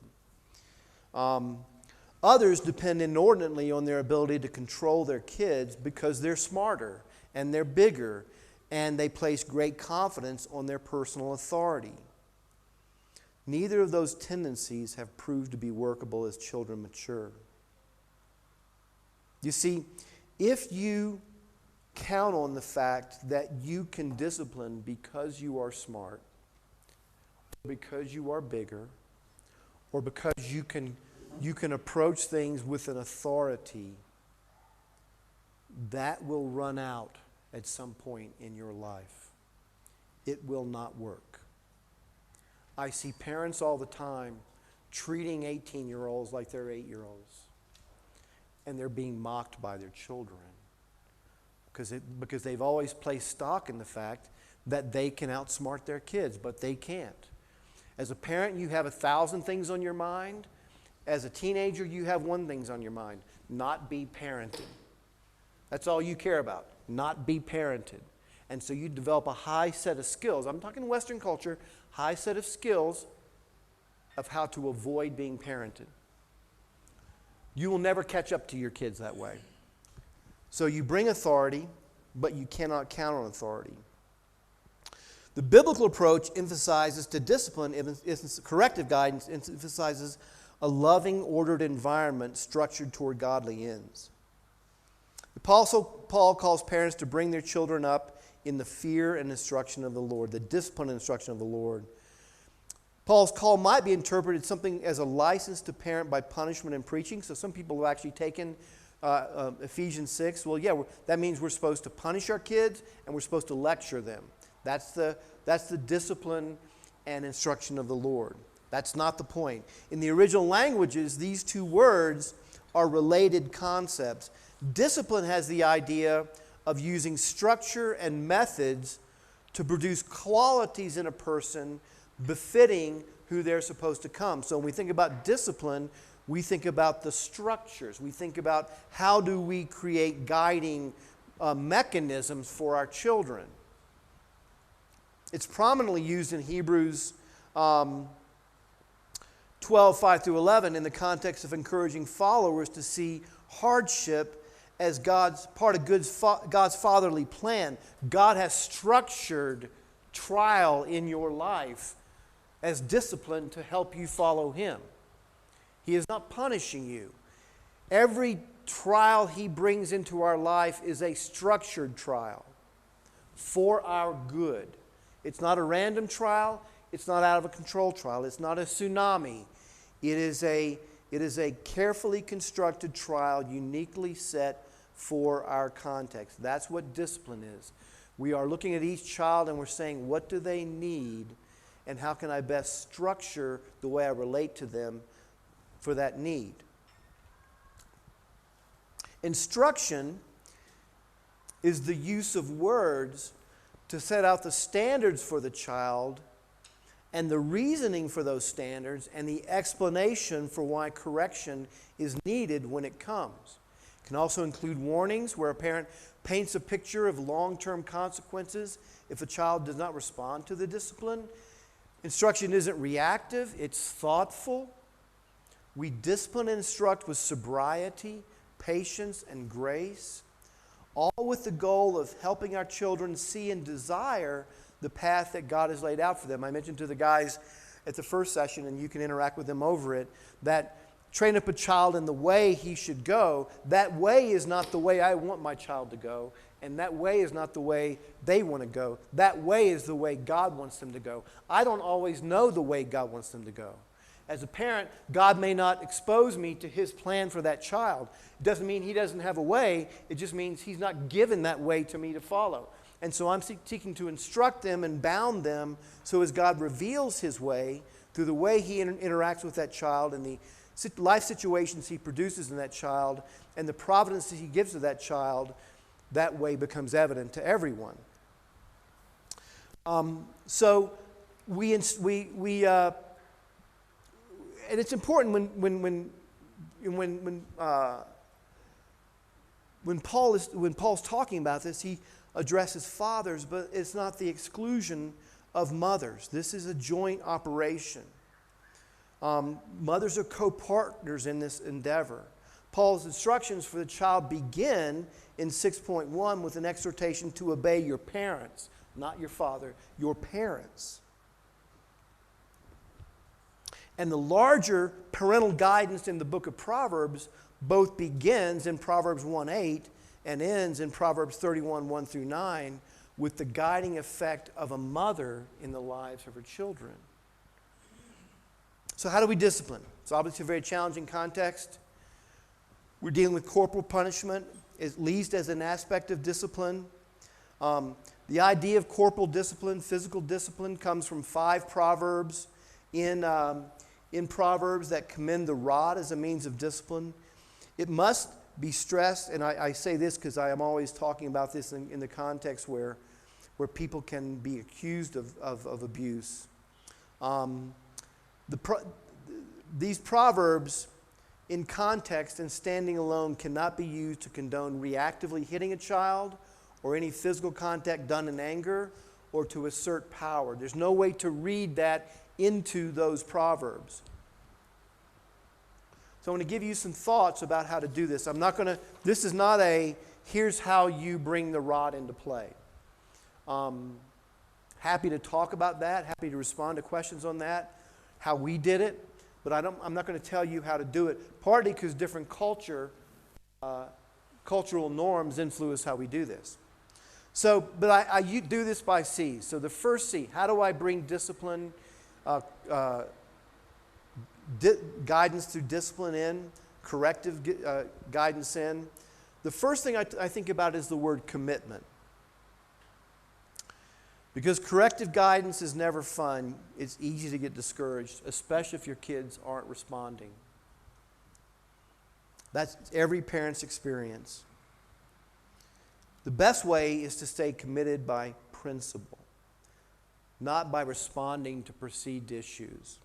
Speaker 1: Others depend inordinately on their ability to control their kids because they're smarter and they're bigger, and they place great confidence on their personal authority. Neither of those tendencies have proved to be workable as children mature. You see, if you count on the fact that you can discipline because you are smart, because you are bigger, or because you can approach things with an authority, that will run out at some point in your life. It will not work. I see parents all the time treating 18-year-olds like they're 8-year-olds, and they're being mocked by their children because they've always placed stock in the fact that they can outsmart their kids, but they can't. As a parent, you have 1,000 things on your mind. As a teenager, you have one thing on your mind: not be parented. That's all you care about, not be parented. And so you develop a high set of skills. I'm talking Western culture, high set of skills of how to avoid being parented. You will never catch up to your kids that way. So you bring authority, but you cannot count on authority. The biblical approach emphasizes to discipline, corrective guidance emphasizes a loving, ordered environment structured toward godly ends. The Apostle Paul calls parents to bring their children up in the fear and instruction of the Lord, the discipline and instruction of the Lord. Paul's call might be interpreted something as a license to parent by punishment and preaching. So some people have actually taken Ephesians 6. Well, yeah, that means we're supposed to punish our kids and we're supposed to lecture them. That's the discipline and instruction of the Lord. That's not the point. In the original languages, these two words are related concepts. Discipline has the idea of using structure and methods to produce qualities in a person befitting who they're supposed to come. So when we think about discipline, we think about the structures. We think about how do we create guiding mechanisms for our children. It's prominently used in Hebrews 12, 5 through 11 in the context of encouraging followers to see hardship as God's part of God's fatherly plan. God has structured trial in your life as discipline to help you follow Him. He is not punishing you. Every trial He brings into our life is a structured trial for our good. It's not a random trial. It's not out of a control trial. It's not a tsunami. It is a carefully constructed trial, uniquely set for our context. That's what discipline is. We are looking at each child and we're saying, what do they need, and how can I best structure the way I relate to them for that need? Instruction is the use of words to set out the standards for the child and the reasoning for those standards and the explanation for why correction is needed when it comes. It can also include warnings where a parent paints a picture of long-term consequences if a child does not respond to the discipline. Instruction isn't reactive, it's thoughtful. We discipline and instruct with sobriety, patience, and grace, all with the goal of helping our children see and desire the path that God has laid out for them. I mentioned to the guys at the first session, and you can interact with them over it, that train up a child in the way he should go. That way is not the way I want my child to go, and that way is not the way they want to go. That way is the way God wants them to go. I don't always know the way God wants them to go. As a parent, God may not expose me to his plan for that child. It doesn't mean he doesn't have a way. It just means he's not given that way to me to follow. And so I'm seeking to instruct them and bound them so as God reveals his way through the way he interacts with that child and the life situations he produces in that child and the providence that he gives to that child, that way becomes evident to everyone. So we and it's important when Paul's talking about this, he addresses fathers, but it's not the exclusion of mothers. This is a joint operation. Mothers are co-partners in this endeavor. Paul's instructions for the child begin in 6.1 with an exhortation to obey your parents, not your father, your parents. And the larger parental guidance in the book of Proverbs both begins in Proverbs 1:8 and ends in Proverbs 31:1-9 with the guiding effect of a mother in the lives of her children. So how do we discipline? It's obviously a very challenging context. We're dealing with corporal punishment, at least as an aspect of discipline. The idea of corporal discipline, physical discipline, comes from 5 proverbs in Proverbs that commend the rod as a means of discipline. It must be stressed, and I say this because I am always talking about this in the context where people can be accused of abuse. These proverbs, in context and standing alone, cannot be used to condone reactively hitting a child or any physical contact done in anger or to assert power. There's no way to read that into those proverbs. So I'm going to give you some thoughts about how to do this. This is not a, here's how you bring the rod into play. Happy to talk about that, happy to respond to questions on that, how we did it, but I'm not going to tell you how to do it, partly because different cultural norms influence how we do this. So, but I do this by C's. So the first C, how do I bring discipline, guidance through discipline in, corrective guidance in? The first thing I think about is the word commitment. Because corrective guidance is never fun. It's easy to get discouraged, especially if your kids aren't responding. That's every parent's experience. The best way is to stay committed by principle, not by responding to perceived issues.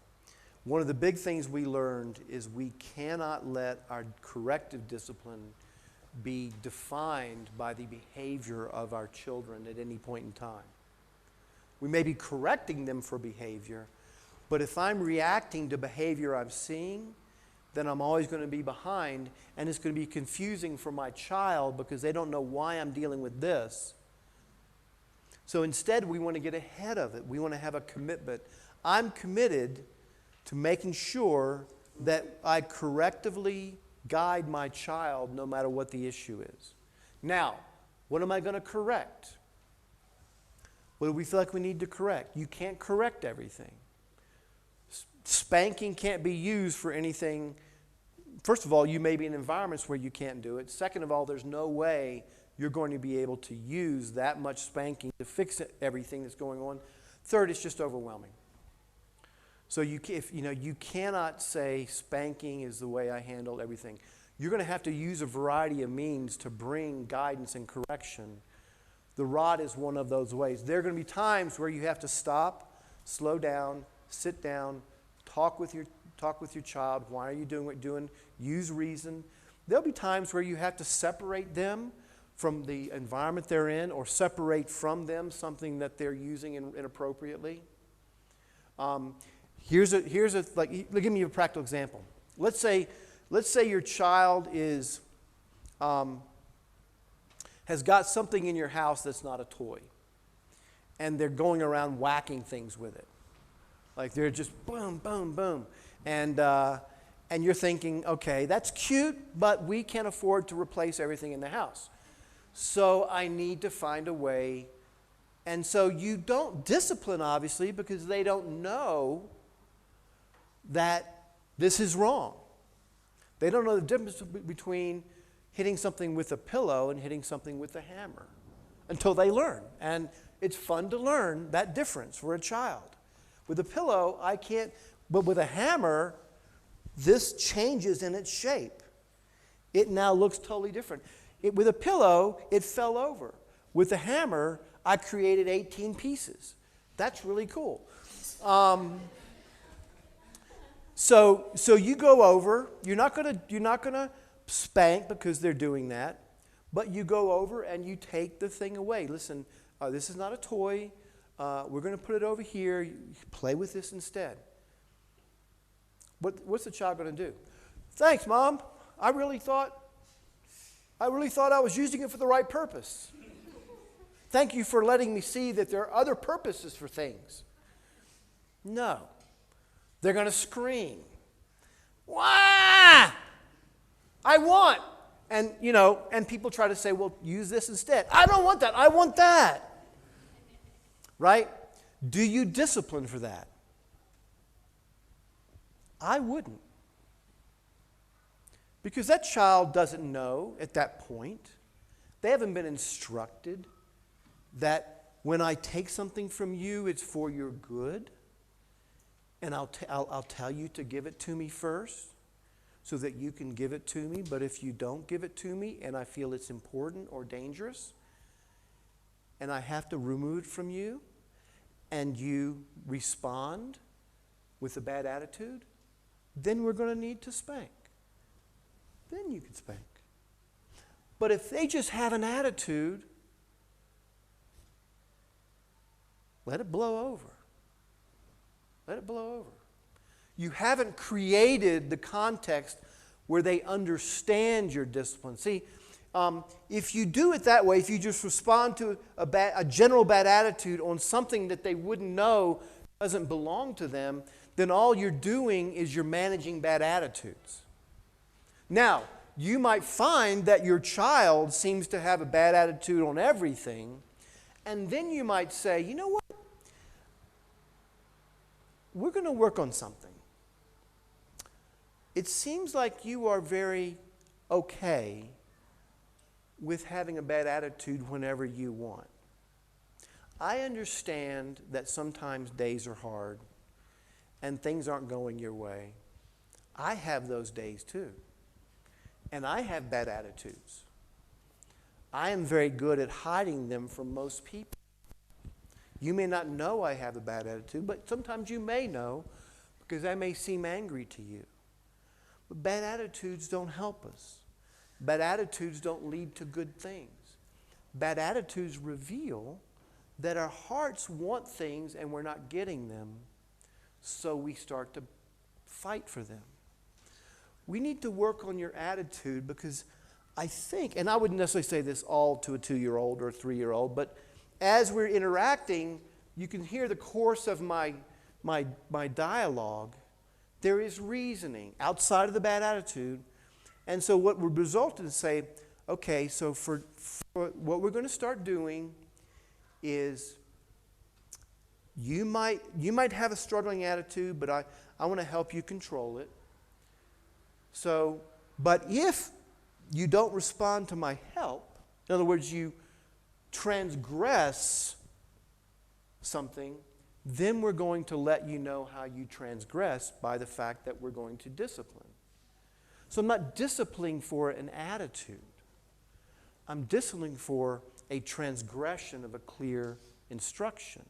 Speaker 1: One of the big things we learned is we cannot let our corrective discipline be defined by the behavior of our children at any point in time. We may be correcting them for behavior, but if I'm reacting to behavior I'm seeing, then I'm always going to be behind, and it's going to be confusing for my child because they don't know why I'm dealing with this. So instead, we want to get ahead of it. We want to have a commitment. I'm committed to making sure that I correctively guide my child no matter what the issue is. Now, what am I going to correct? What do we feel like we need to correct? You can't correct everything. Spanking can't be used for anything. First of all, you may be in environments where you can't do it. Second of all, there's no way you're going to be able to use that much spanking to fix everything that's going on. Third, it's just overwhelming. So you cannot say spanking is the way I handle everything. You're going to have to use a variety of means to bring guidance and correction. The rod is one of those ways. There are going to be times where you have to stop, slow down, sit down, talk with your child. Why are you doing what you're doing? Use reason. There'll be times where you have to separate them from the environment they're in, or separate from them something that they're using inappropriately. Give me a practical example. Let's say your child has got something in your house that's not a toy, and they're going around whacking things with it. Like they're just boom, boom, boom. And you're thinking, okay, that's cute, but we can't afford to replace everything in the house. So I need to find a way. And so you don't discipline, obviously, because they don't know that this is wrong. They don't know the difference between hitting something with a pillow and hitting something with a hammer until they learn. And it's fun to learn that difference for a child. With a pillow, I can't, but with a hammer, this changes in its shape. It now looks totally different. With a pillow, it fell over. With a hammer, I created 18 pieces. That's really cool. So you go over. You're not gonna spank because they're doing that, but you go over and you take the thing away. Listen, this is not a toy. We're going to put it over here. You play with this instead. What's the child going to do? Thanks, Mom. I really thought I was using it for the right purpose. Thank you for letting me see that there are other purposes for things. No. They're going to scream. Wah! I want. And, and people try to say, well, use this instead. I don't want that. I want that. Right? Do you discipline for that? I wouldn't. Because that child doesn't know at that point. They haven't been instructed that when I take something from you, it's for your good. And I'll tell you to give it to me first so that you can give it to me. But if you don't give it to me and I feel it's important or dangerous and I have to remove it from you and you respond with a bad attitude, then we're going to need to spank. Then you can spank. But if they just have an attitude, let it blow over. Let it blow over. You haven't created the context where they understand your discipline. See, if you do it that way, if you just respond to a general bad attitude on something that they wouldn't know doesn't belong to them, then all you're doing is you're managing bad attitudes. Now, you might find that your child seems to have a bad attitude on everything, and then you might say, you know what? We're going to work on something. It seems like you are very okay with having a bad attitude whenever you want. I understand that sometimes days are hard and things aren't going your way. I have those days too. And I have bad attitudes. I am very good at hiding them from most people. You may not know I have a bad attitude, but sometimes you may know because I may seem angry to you. But bad attitudes don't help us. Bad attitudes don't lead to good things. Bad attitudes reveal that our hearts want things and we're not getting them, so we start to fight for them. We need to work on your attitude because I think, and I wouldn't necessarily say this all to a 2-year-old or a 3-year-old, but as we're interacting, you can hear the course of my dialogue. There is reasoning outside of the bad attitude. And so what would result in say, okay, so for what we're going to start doing is you might have a struggling attitude, but I want to help you control it. So, but if you don't respond to my help, in other words, you transgress something, then we're going to let you know how you transgress by the fact that we're going to discipline. So I'm not disciplining for an attitude. I'm disciplining for a transgression of a clear instruction.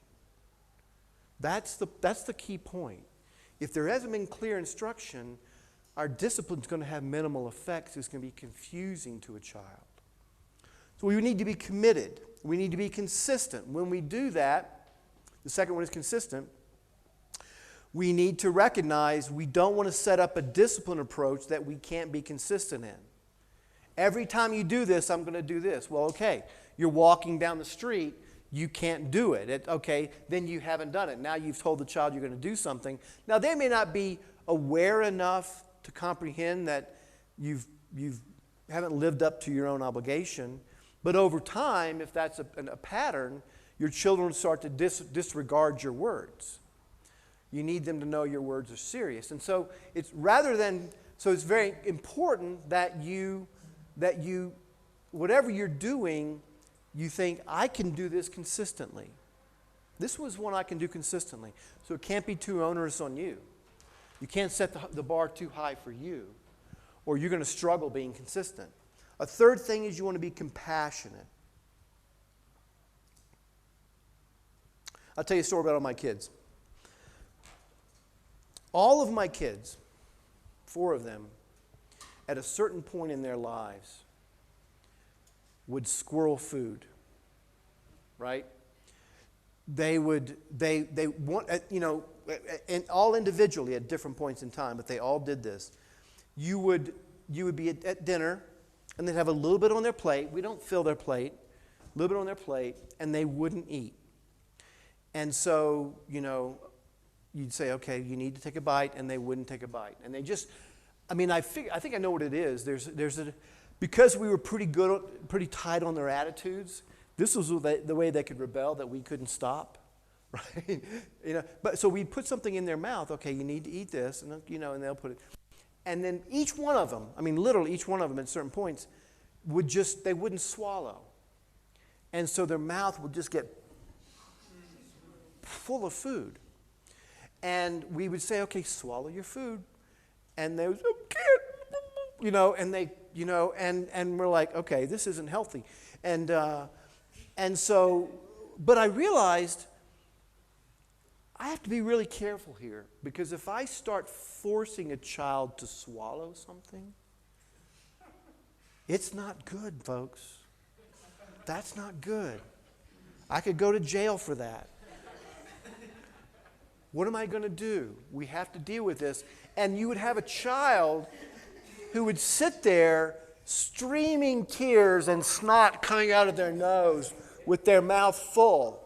Speaker 1: That's the key point. If there hasn't been clear instruction, our discipline is going to have minimal effects. It's going to be confusing to a child. So we need to be committed. We need to be consistent. When we do that, the second one is consistent. We need to recognize we don't want to set up a discipline approach that we can't be consistent in. Every time you do this, I'm going to do this. Well, okay, you're walking down the street, you can't do it. Okay, then you haven't done it. Now you've told the child you're going to do something. Now they may not be aware enough to comprehend that you haven't lived up to your own obligation, but over time, if that's a pattern, your children start to disregard your words. You need them to know your words are serious. And so it's it's very important that you, whatever you're doing, you think, I can do this consistently. This was one I can do consistently. So it can't be too onerous on you. You can't set the bar too high for you, or you're going to struggle being consistent. A third thing is you want to be compassionate. I'll tell you a story about all my kids. All of my kids, 4 of them, at a certain point in their lives, would squirrel food, right? They want, and all individually at different points in time, but they all did this. You would be at dinner, and they'd have a little bit on their plate. We don't fill their plate. A little bit on their plate, and they wouldn't eat. And so, you'd say, okay, you need to take a bite, and they wouldn't take a bite. And they just, I think I know what it is. Because we were pretty tight on their attitudes, this was the way they could rebel, that we couldn't stop, right? But so we'd put something in their mouth. Okay, you need to eat this, and and they'll put it. And then each one of them, literally each one of them at certain points, they wouldn't swallow. And so their mouth would just get full of food. And we would say, okay, swallow your food. And they would, and they, and we're like, okay, this isn't healthy. And so, but I realized I have to be really careful here, because if I start forcing a child to swallow something, it's not good, folks. That's not good. I could go to jail for that. What am I going to do? We have to deal with this. And you would have a child who would sit there streaming tears and snot coming out of their nose with their mouth full,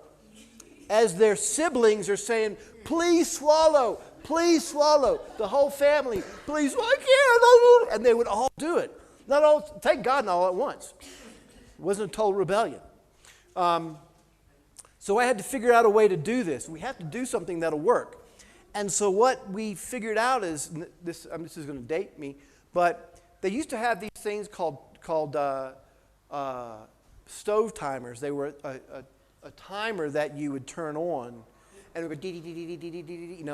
Speaker 1: as their siblings are saying, please swallow, the whole family, please, I can't, and they would all do it. Not all, thank God, not all at once. It wasn't a total rebellion. So I had to figure out a way to do this. We have to do something that'll work. And so what we figured out is, this is going to date me, but they used to have these things called stove timers. They were a timer that you would turn on, and it would go dee,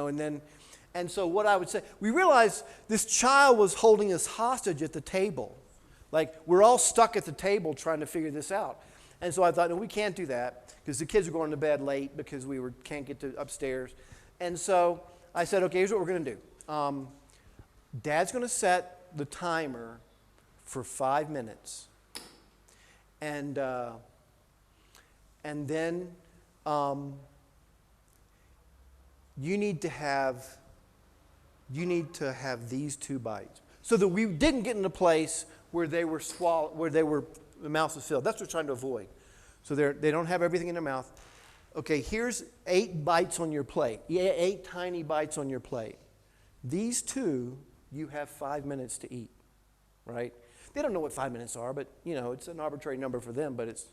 Speaker 1: and so what I would say, we realized this child was holding us hostage at the table. Like, we're all stuck at the table trying to figure this out. And so I thought, no, we can't do that, because the kids are going to bed late because can't get to upstairs. And so I said, okay, here's what we're going to do. Dad's going to set the timer for 5 minutes. And then you need to have these 2 bites, so that we didn't get in a place where the mouth was filled. That's what we're trying to avoid. So they don't have everything in their mouth. Okay, here's 8 bites on your plate. 8 tiny bites on your plate. These 2, you have 5 minutes to eat, right? They don't know what 5 minutes are, but it's an arbitrary number for them, but it's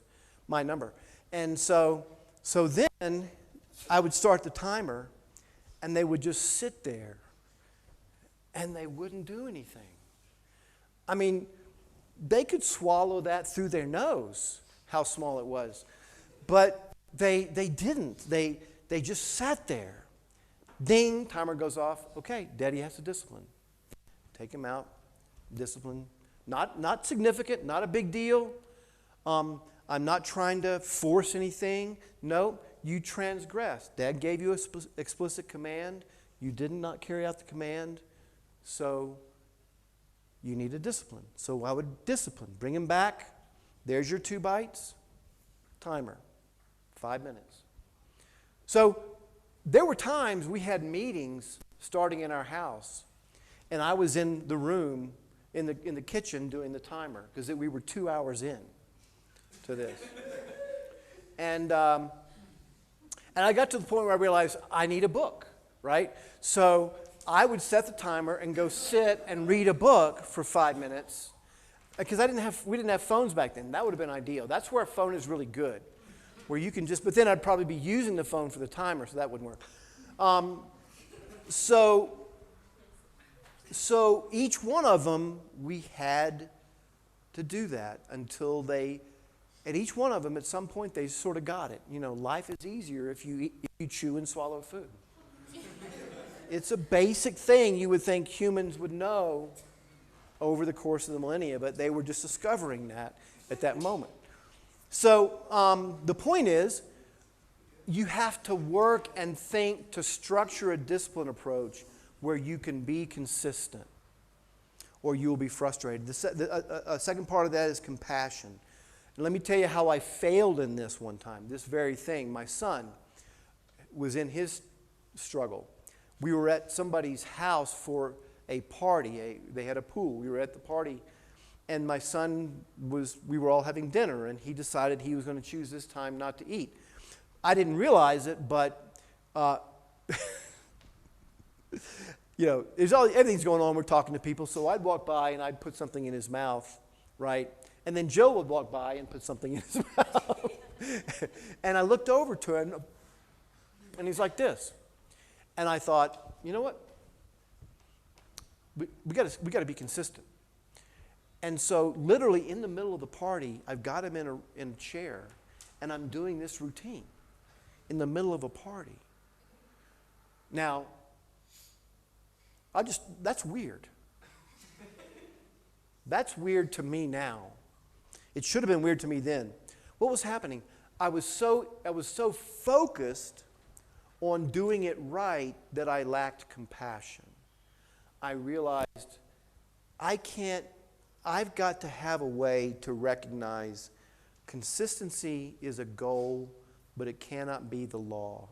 Speaker 1: my number. And so then I would start the timer, and they would just sit there, and they wouldn't do anything. They could swallow that through their nose, how small it was. But they didn't. They just sat there. Ding, timer goes off. Okay, Daddy has to discipline. Take him out, discipline. Not significant, not a big deal. I'm not trying to force anything. No, you transgressed. Dad gave you an explicit command. You did not carry out the command, so you need a discipline. So I would discipline. Bring him back. There's your 2 bites. Timer. 5 minutes. So there were times we had meetings starting in our house, and I was in the room, in the kitchen doing the timer, because we were 2 hours in to this. And I got to the point where I realized I need a book, right? So I would set the timer and go sit and read a book for 5 minutes, because we didn't have phones back then. That would have been ideal. That's where a phone is really good, where you can but then I'd probably be using the phone for the timer, so that wouldn't work. So each one of them, we had to do that until they, and each one of them at some point they sort of got it. You know, life is easier if you chew and swallow food. It's a basic thing you would think humans would know over the course of the millennia, but they were just discovering that at that moment. So the point is, you have to work and think to structure a discipline approach where you can be consistent, or you will be frustrated. A second part of that is compassion. And let me tell you how I failed in this one time, this very thing. My son was in his struggle. We were at somebody's house for a party. They had a pool. We were at the party, and my son we were all having dinner, and he decided he was going to choose this time not to eat. I didn't realize it, but you know, everything's going on. We're talking to people, so I'd walk by and I'd put something in his mouth, right? And then Joe would walk by and put something in his mouth. And I looked over to him, and he's like this. And I thought, you know what? We got to be consistent. And so, literally in the middle of the party, I've got him in a chair, and I'm doing this routine in the middle of a party. Now, that's weird. That's weird to me now. It should have been weird to me then. What was happening? I was so focused on doing it right that I lacked compassion. I realized I've got to have a way to recognize consistency is a goal, but it cannot be the law.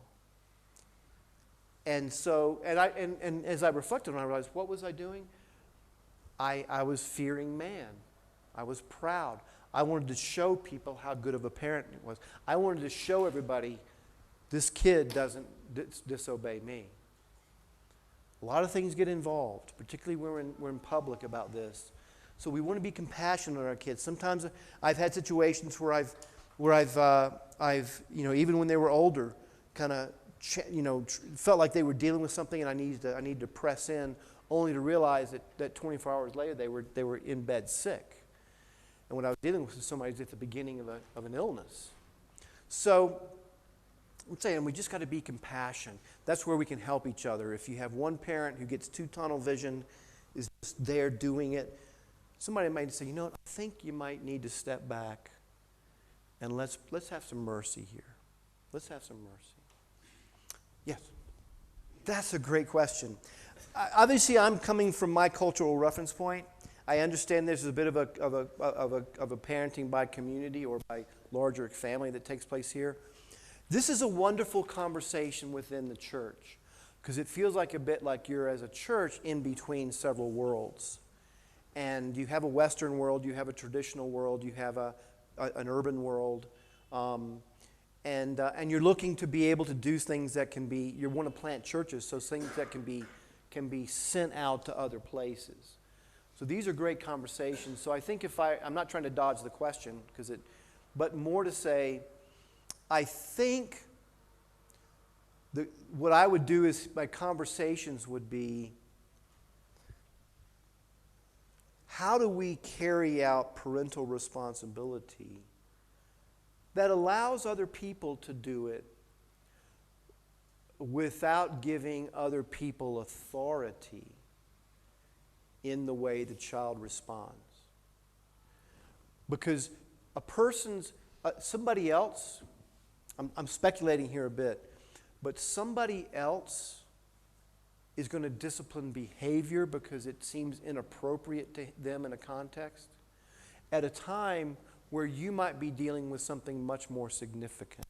Speaker 1: And so, and as I reflected on it, I realized, what was I doing? I was fearing man. I was proud. I wanted to show people how good of a parent it was. I wanted to show everybody, this kid doesn't disobey me. A lot of things get involved, particularly when we're in public about this. So we want to be compassionate on our kids. Sometimes I've had situations where I've you know, even when they were older, kind of felt like they were dealing with something, and I needed to press in, only to realize that 24 hours later they were in bed sick. And when I was dealing with somebody at the beginning of an illness. So I'm saying we just got to be compassionate. That's where we can help each other. If you have one parent who gets too tunnel vision, is just there doing it, somebody might say, you know what, I think you might need to step back and let's have some mercy here. Let's have some mercy. Yes. That's a great question. Obviously, I'm coming from my cultural reference point. I understand there's a bit of a parenting by community or by larger family that takes place here. This is a wonderful conversation within the church because it feels like a bit like you're, as a church, in between several worlds. And you have a Western world, you have a traditional world, you have an urban world. And you're looking to be able to do things that can be, you want to plant churches, so things that can be sent out to other places. So these are great conversations. So I think I'm not trying to dodge the question, but more to say, I think what I would do is my conversations would be, how do we carry out parental responsibility that allows other people to do it without giving other people authority in the way the child responds? Because somebody else, I'm speculating here a bit, but somebody else is going to discipline behavior because it seems inappropriate to them in a context at a time where you might be dealing with something much more significant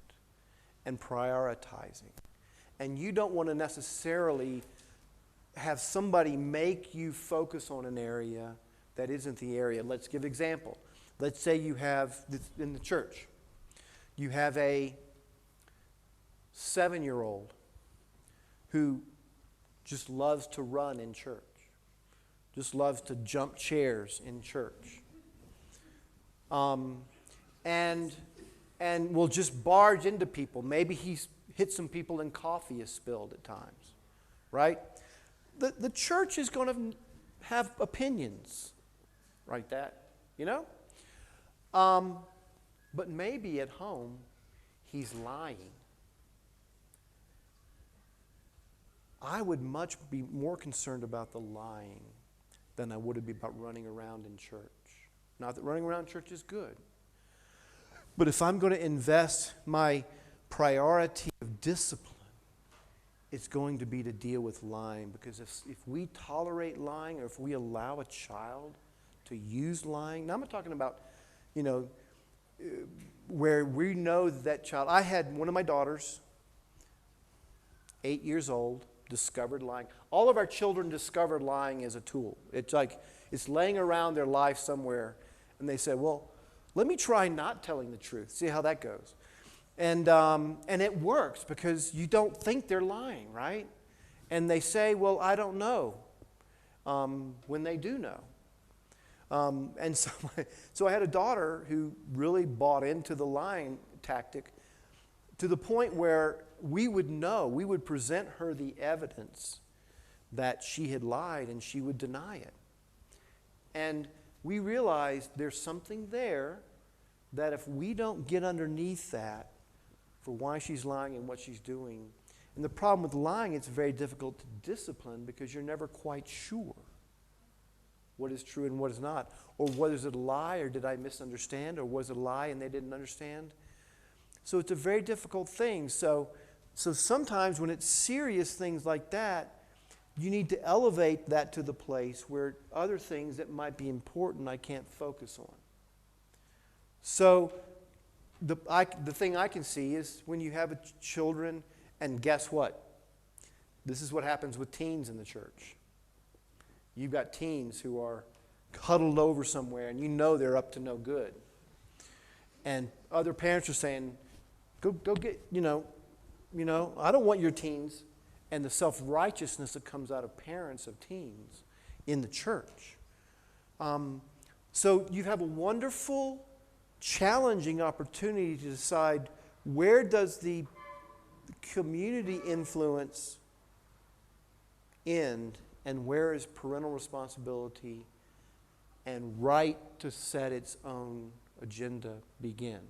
Speaker 1: and prioritizing. And you don't want to necessarily have somebody make you focus on an area that isn't the area. Let's give an example. Let's say you have, in the church, you have a 7-year-old who just loves to run in church, just loves to jump chairs in church. And will just barge into people. Maybe he's hit some people and coffee is spilled at times, right? The church is going to have opinions. Write that, you know? But maybe at home, he's lying. I would much be more concerned about the lying than I would be about running around in church. Not that running around church is good. But if I'm going to invest my priority of discipline, it's going to be to deal with lying. Because if we tolerate lying, or if we allow a child to use lying, now I'm not talking about, where we know that child. I had one of my daughters, 8 years old, discovered lying. All of our children discovered lying as a tool. It's like it's laying around their life somewhere, and they said, well, let me try not telling the truth. See how that goes. And it works because you don't think they're lying, right? And they say, well, I don't know, when they do know. And so I had a daughter who really bought into the lying tactic to the point where we would present her the evidence that she had lied, and she would deny it. And we realized there's something there that if we don't get underneath that for why she's lying and what she's doing. And the problem with lying, it's very difficult to discipline because you're never quite sure what is true and what is not. Or was it a lie, or did I misunderstand, or was it a lie and they didn't understand? So it's a very difficult thing. So sometimes when it's serious things like that, you need to elevate that to the place where other things that might be important I can't focus on. So the thing I can see is when you have children, and guess what? This is what happens with teens in the church. You've got teens who are huddled over somewhere, and you know they're up to no good. And other parents are saying, go get, I don't want your teens. And the self-righteousness that comes out of parents of teens in the church. So you have a wonderful, challenging opportunity to decide where does the community influence end and where is parental responsibility and right to set its own agenda begin.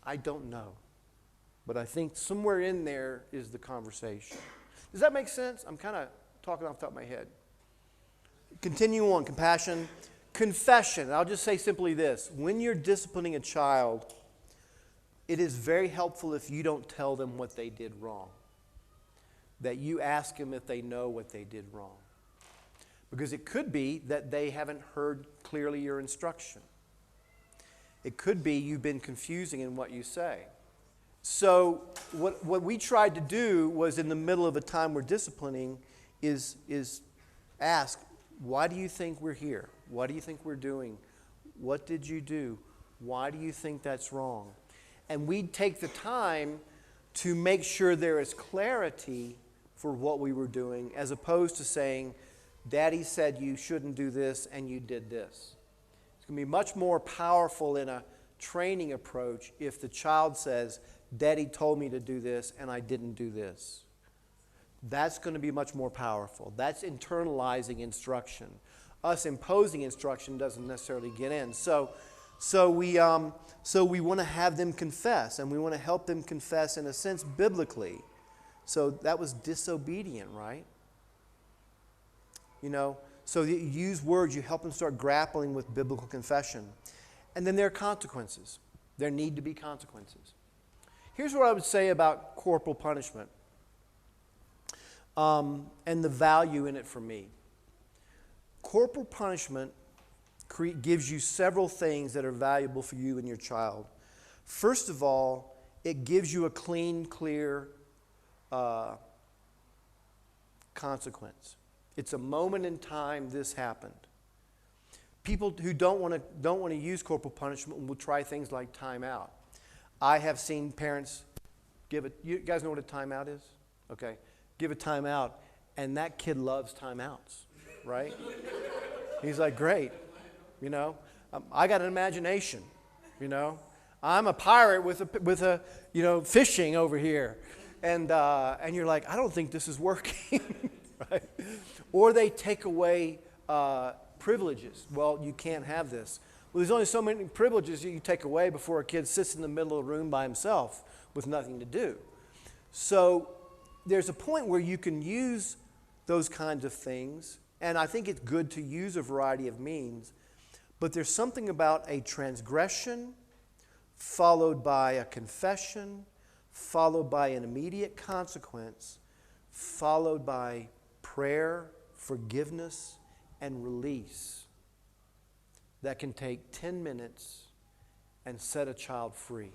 Speaker 1: I don't know. But I think somewhere in there is the conversation. Does that make sense? I'm kind of talking off the top of my head. Continue on. Compassion. Confession. I'll just say simply this. When you're disciplining a child, it is very helpful if you don't tell them what they did wrong. That you ask them if they know what they did wrong. Because it could be that they haven't heard clearly your instruction. It could be you've been confusing in what you say. So what we tried to do was, in the middle of a time we're disciplining, is ask, why do you think we're here? What do you think we're doing? What did you do? Why do you think that's wrong? And we'd take the time to make sure there is clarity for what we were doing, as opposed to saying, Daddy said you shouldn't do this and you did this. It's going to be much more powerful in a training approach if the child says, Daddy told me to do this and I didn't do this. That's going to be much more powerful. That's internalizing instruction. Us imposing instruction doesn't necessarily get in. So we want to have them confess, and we want to help them confess in a sense biblically. So that was disobedient, right? So you use words, you help them start grappling with biblical confession. And then there are consequences. There need to be consequences. Here's what I would say about corporal punishment and the value in it for me. Corporal punishment gives you several things that are valuable for you and your child. First of all, it gives you a clean, clear consequence. It's a moment in time this happened. People who don't want to use corporal punishment will try things like timeout. I have seen parents give it. You guys know what a timeout is? Okay. Give a timeout, and that kid loves timeouts, right? He's like, great. I got an imagination, I'm a pirate with a fishing over here. And you're like, I don't think this is working. right? Or they take away privileges. Well, you can't have this. Well, there's only so many privileges you take away before a kid sits in the middle of the room by himself with nothing to do. So there's a point where you can use those kinds of things, and I think it's good to use a variety of means, but there's something about a transgression followed by a confession, followed by an immediate consequence, followed by prayer, forgiveness, and release that can take 10 minutes and set a child free,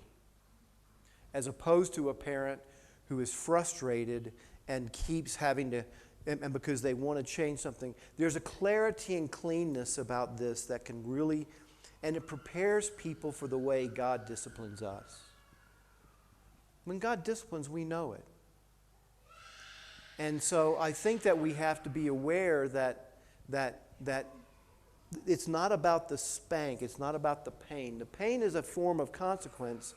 Speaker 1: as opposed to a parent who is frustrated and keeps having to, and because they want to change something. There's a clarity and cleanness about this that can really, and it prepares people for the way God disciplines us. When God disciplines, we know it. And so I think that we have to be aware that it's not about the spank, it's not about the pain. The pain is a form of consequence.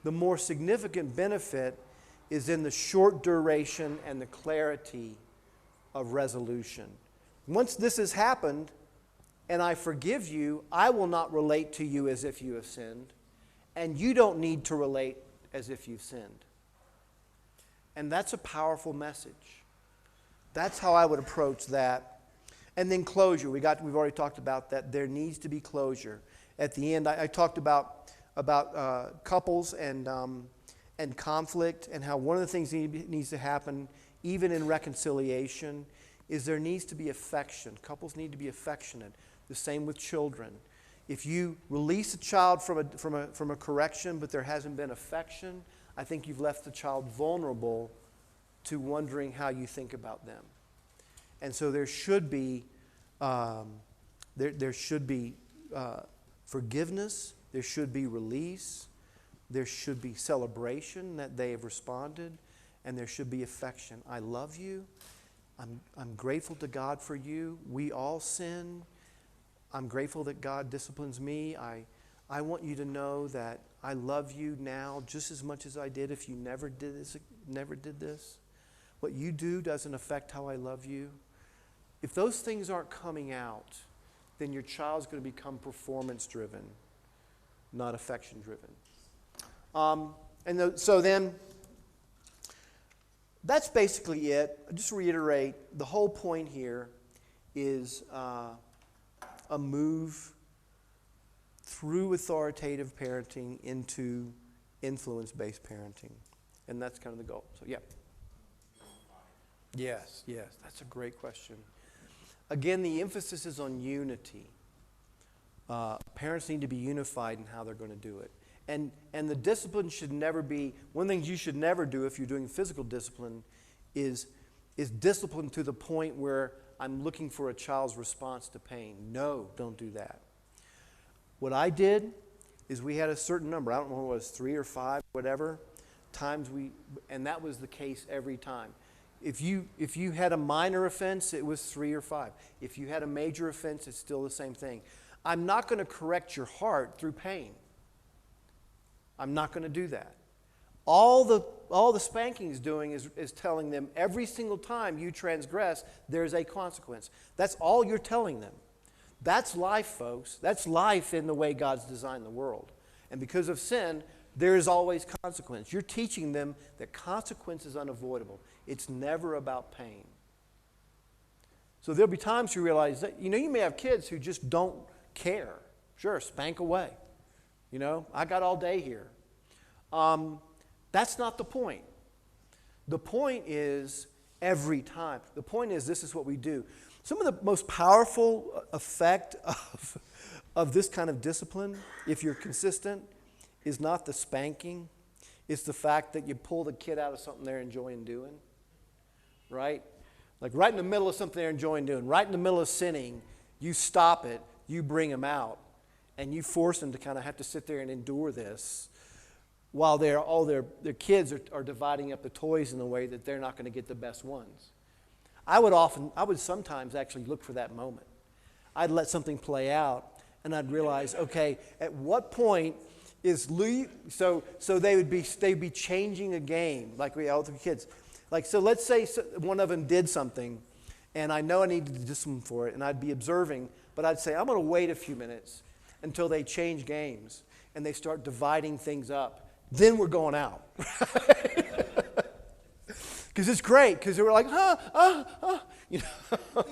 Speaker 1: The more significant benefit is in the short duration and the clarity of resolution. Once this has happened and I forgive you, I will not relate to you as if you have sinned, and you don't need to relate as if you've sinned. And that's a powerful message. That's how I would approach that. And then closure. We've already talked about that. There needs to be closure. At the end, I talked about couples and conflict, and how one of the things that needs to happen, even in reconciliation, is there needs to be affection. Couples need to be affectionate. The same with children. If you release a child from a correction, but there hasn't been affection, I think you've left the child vulnerable to wondering how you think about them. And so there should be forgiveness. There should be release. There should be celebration that they have responded, and there should be affection. I love you. I'm grateful to God for you. We all sin. I'm grateful that God disciplines me. I want you to know that I love you now just as much as I did if you never did this. What you do doesn't affect how I love you. If those things aren't coming out, then your child's going to become performance-driven, not affection-driven. So then, that's basically it. I'll just reiterate, the whole point here is a move through authoritative parenting into influence-based parenting. And that's kind of the goal. So, yeah. Yes, that's a great question. Again, the emphasis is on unity. Parents need to be unified in how they're going to do it. And the discipline should never be, one thing you should never do if you're doing physical discipline is discipline to the point where I'm looking for a child's response to pain. No, don't do that. What I did is we had a certain number, I don't know what it was, 3 or 5, whatever, times and that was the case every time. If you had a minor offense, it was 3 or 5. If you had a major offense, it's still the same thing. I'm not going to correct your heart through pain. I'm not going to do that. All the spanking is doing is telling them every single time you transgress, there's a consequence. That's all you're telling them. That's life, folks. That's life in the way God's designed the world. And because of sin, there is always consequence. You're teaching them that consequence is unavoidable. It's never about pain. So there'll be times you realize that, you may have kids who just don't care. Sure, spank away. I got all day here. That's not the point. The point is every time. The point is this is what we do. Some of the most powerful effect of this kind of discipline, if you're consistent, is not the spanking. It's the fact that you pull the kid out of something they're enjoying doing. Right? Like right in the middle of something they're enjoying doing, right in the middle of sinning, you stop it, you bring them out, and you force them to kind of have to sit there and endure this while all their kids are dividing up the toys in a way that they're not going to get the best ones. I would sometimes actually look for that moment. I'd let something play out, and I'd realize, okay, at what point is so they'd be changing a game like we all the kids. Like, so let's say one of them did something, And I know I need to discipline for it, and I'd be observing, but I'd say, I'm going to wait a few minutes until they change games and they start dividing things up. Then we're going out. Because it's great, because they were like, you know.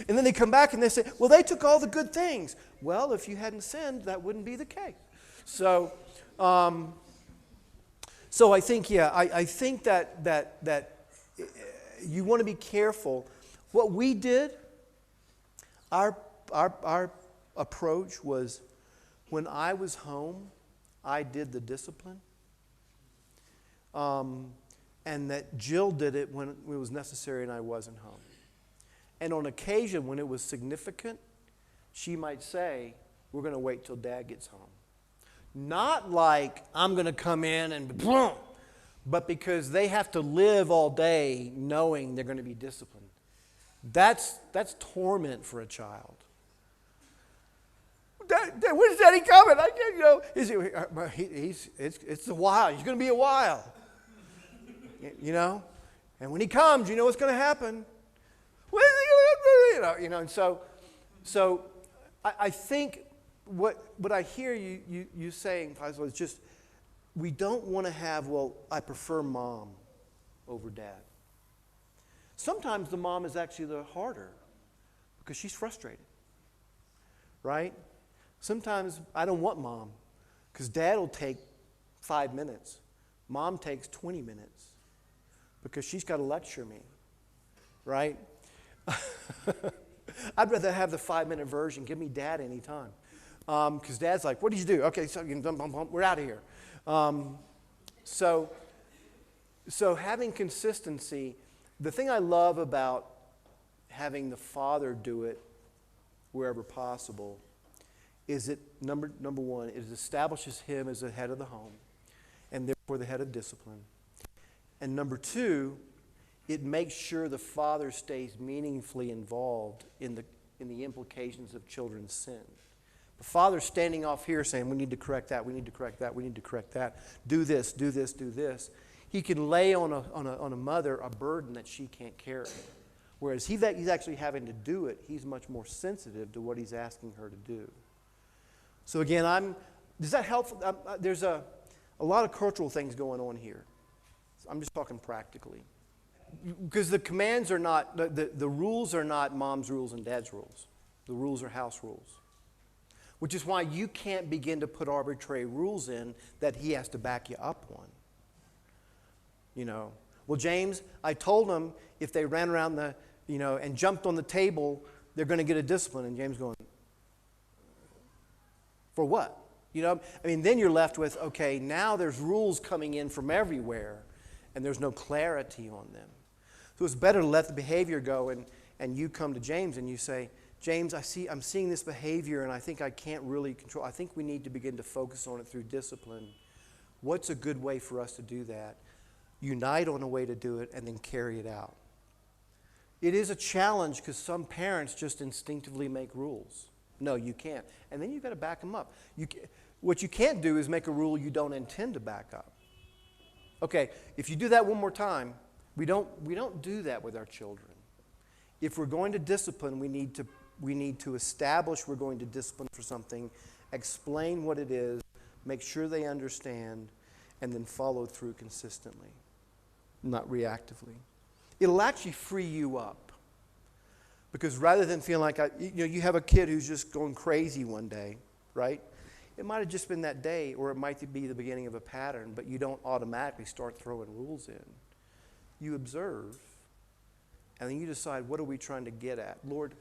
Speaker 1: And then they come back and they say, well, they took all the good things. Well, if you hadn't sinned, that wouldn't be the case. So I think, I think that you want to be careful. What we did, our approach was, when I was home, I did the discipline. And that Jill did it when it was necessary and I wasn't home. And on occasion, when it was significant, she might say, we're going to wait till Dad gets home. Not like I'm going to come in and boom, but because they have to live all day knowing they're going to be disciplined. That's torment for a child. When's Daddy coming? I can't, it's a while. He's going to be a while. You know? And when he comes, you know what's going to happen. And so I think what I hear you saying, Faisal, is just, we don't want to have, well, I prefer mom over dad. Sometimes the mom is actually the harder because she's frustrated, right? Sometimes I don't want mom because dad will take 5 minutes. Mom takes 20 minutes because she's got to lecture me, right? I'd rather have the 5-minute version. Give me dad anytime. Because dad's like, what did you do? Okay, so we're out of here. So having consistency, the thing I love about having the father do it wherever possible is it, number one, it establishes him as the head of the home and therefore the head of discipline. And number two, it makes sure the father stays meaningfully involved in the implications of children's sin. The father's standing off here saying, we need to correct that, we need to correct that, we need to correct that. Do this, do this, do this. He can lay on a mother a burden that she can't carry. Whereas he's actually having to do it, he's much more sensitive to what he's asking her to do. So again, is that helpful? There's a lot of cultural things going on here. I'm just talking practically. Because the commands are not, the rules are not mom's rules and dad's rules. The rules are house rules. Which is why you can't begin to put arbitrary rules in that he has to back you up on. You know, well, James, I told them if they ran around and jumped on the table, they're going to get a discipline. And James going, for what? Then you're left with, okay, now there's rules coming in from everywhere, and there's no clarity on them. So it's better to let the behavior go, and you come to James and you say, James, I'm seeing this behavior and I think I can't really control. I think we need to begin to focus on it through discipline. What's a good way for us to do that? Unite on a way to do it and then carry it out. It is a challenge because some parents just instinctively make rules. No, you can't. And then you've got to back them up. What you can't do is make a rule you don't intend to back up. Okay, if you do that one more time, we don't do that with our children. If we're going to discipline, we need to establish we're going to discipline for something, explain what it is, make sure they understand, and then follow through consistently, not reactively. It'll actually free you up. Because rather than feeling like, you have a kid who's just going crazy one day, right? It might have just been that day, or it might be the beginning of a pattern, but you don't automatically start throwing rules in. You observe, and then you decide, what are we trying to get at? Lord,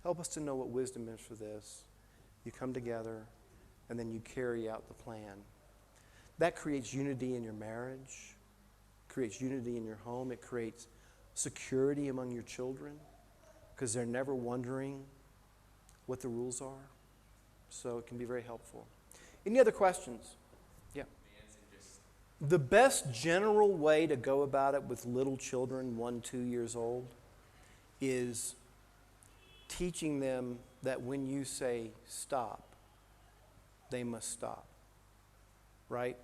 Speaker 1: help us to know what wisdom is for this. You come together, and then you carry out the plan. That creates unity in your marriage, creates unity in your home. It creates security among your children because they're never wondering what the rules are. So it can be very helpful. Any other questions? Yeah. The best general way to go about it with little children, 1, 2 years old, is teaching them that when you say stop, they must stop, right?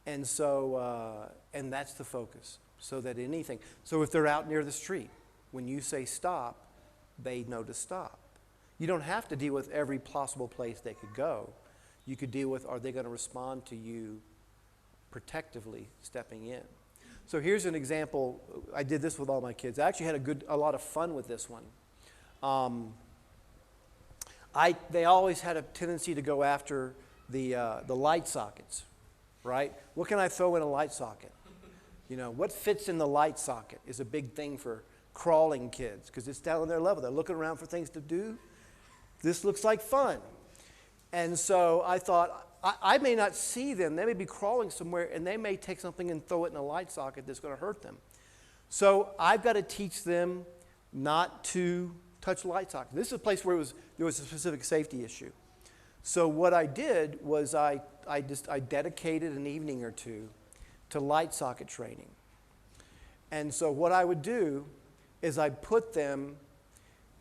Speaker 1: And so, and that's the focus, so that anything. So if they're out near the street, when you say stop, they know to stop. You don't have to deal with every possible place they could go. You could deal with, are they going to respond to you protectively stepping in? So here's an example. I did this with all my kids. I actually had a lot of fun with this one. They always had a tendency to go after the light sockets, right? What can I throw in a light socket? You know, what fits in the light socket is a big thing for crawling kids because it's down on their level. They're looking around for things to do. This looks like fun. And so I thought, I may not see them. They may be crawling somewhere, and they may take something and throw it in a light socket that's going to hurt them. So I've got to teach them not to touch light sockets. This is a place where there was a specific safety issue. So what I did was I dedicated an evening or two to light socket training. And so what I would do is I'd put them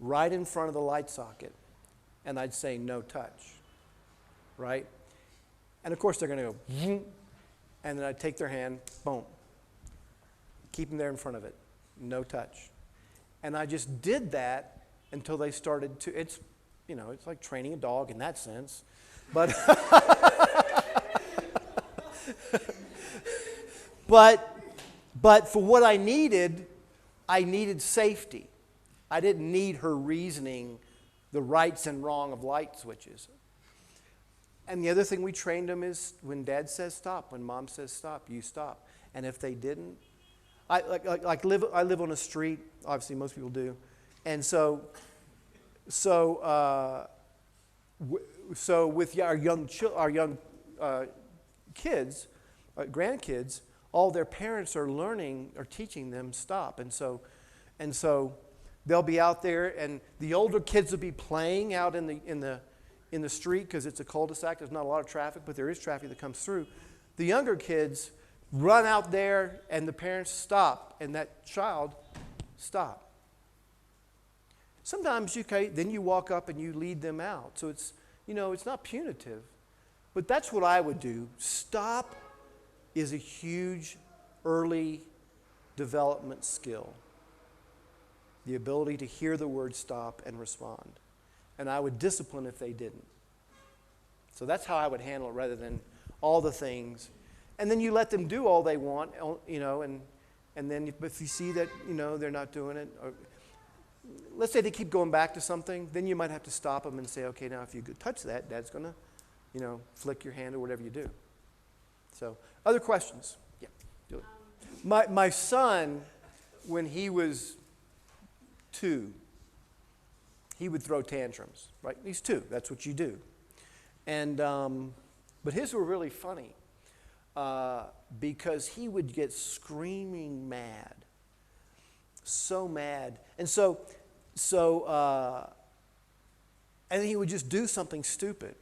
Speaker 1: right in front of the light socket, and I'd say, no touch, right? And of course they're going to go, vroom, and then I'd take their hand, boom, keep them there in front of it, no touch. And I just did that until they started to, it's like training a dog in that sense. But, but for what I needed safety. I didn't need her reasoning the rights and wrong of light switches. And the other thing we trained them is when Dad says stop, when Mom says stop, you stop. And if they didn't, I live on a street. Obviously, most people do, and so with our young kids, grandkids, all their parents are teaching them stop, and so they'll be out there, and the older kids will be playing out in the street because it's a cul-de-sac. There's not a lot of traffic, but there is traffic that comes through. The younger kids run out there, and the parents stop, and that child stop. Sometimes then you walk up and you lead them out. So it's not punitive, but that's what I would do. Stop is a huge early development skill. The ability to hear the word stop and respond. And I would discipline if they didn't. So that's how I would handle it rather than all the things. And then you let them do all they want, and then if you see that, they're not doing it, or let's say they keep going back to something, then you might have to stop them and say, okay, now if you touch that, Dad's going to, flick your hand or whatever you do. So, other questions? Yeah, do it. My son, when he was 2, he would throw tantrums, right? He's 2, that's what you do. And, but his were really funny because he would get screaming mad, so mad. And and he would just do something stupid,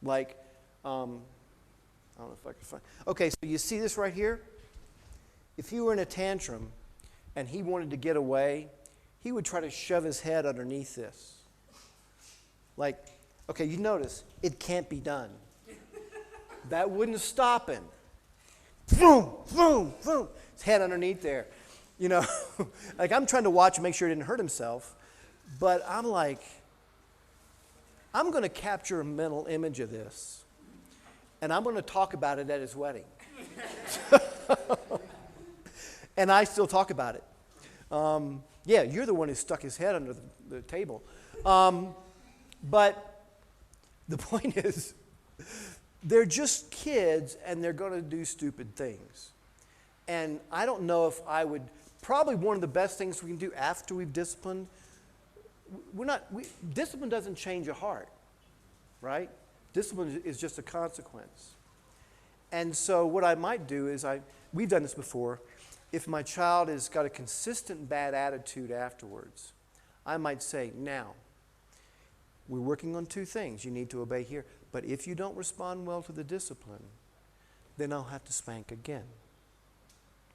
Speaker 1: like, I don't know if I can find. Okay, so you see this right here? If he were in a tantrum and he wanted to get away, he would try to shove his head underneath this. Like, okay, you notice, it can't be done. That wouldn't stop him. Boom, boom, boom. His head underneath there. Like I'm trying to watch and make sure he didn't hurt himself, but I'm like, I'm going to capture a mental image of this, and I'm going to talk about it at his wedding. And I still talk about it. Yeah, you're the one who stuck his head under the table. But the point is, they're just kids, and they're going to do stupid things. And I don't know if I would, probably one of the best things we can do after we've disciplined, discipline doesn't change a heart, right? Discipline is just a consequence. And so what I might do is, we've done this before, if my child has got a consistent bad attitude afterwards, I might say, now, we're working on 2 things. You need to obey here. But if you don't respond well to the discipline, then I'll have to spank again.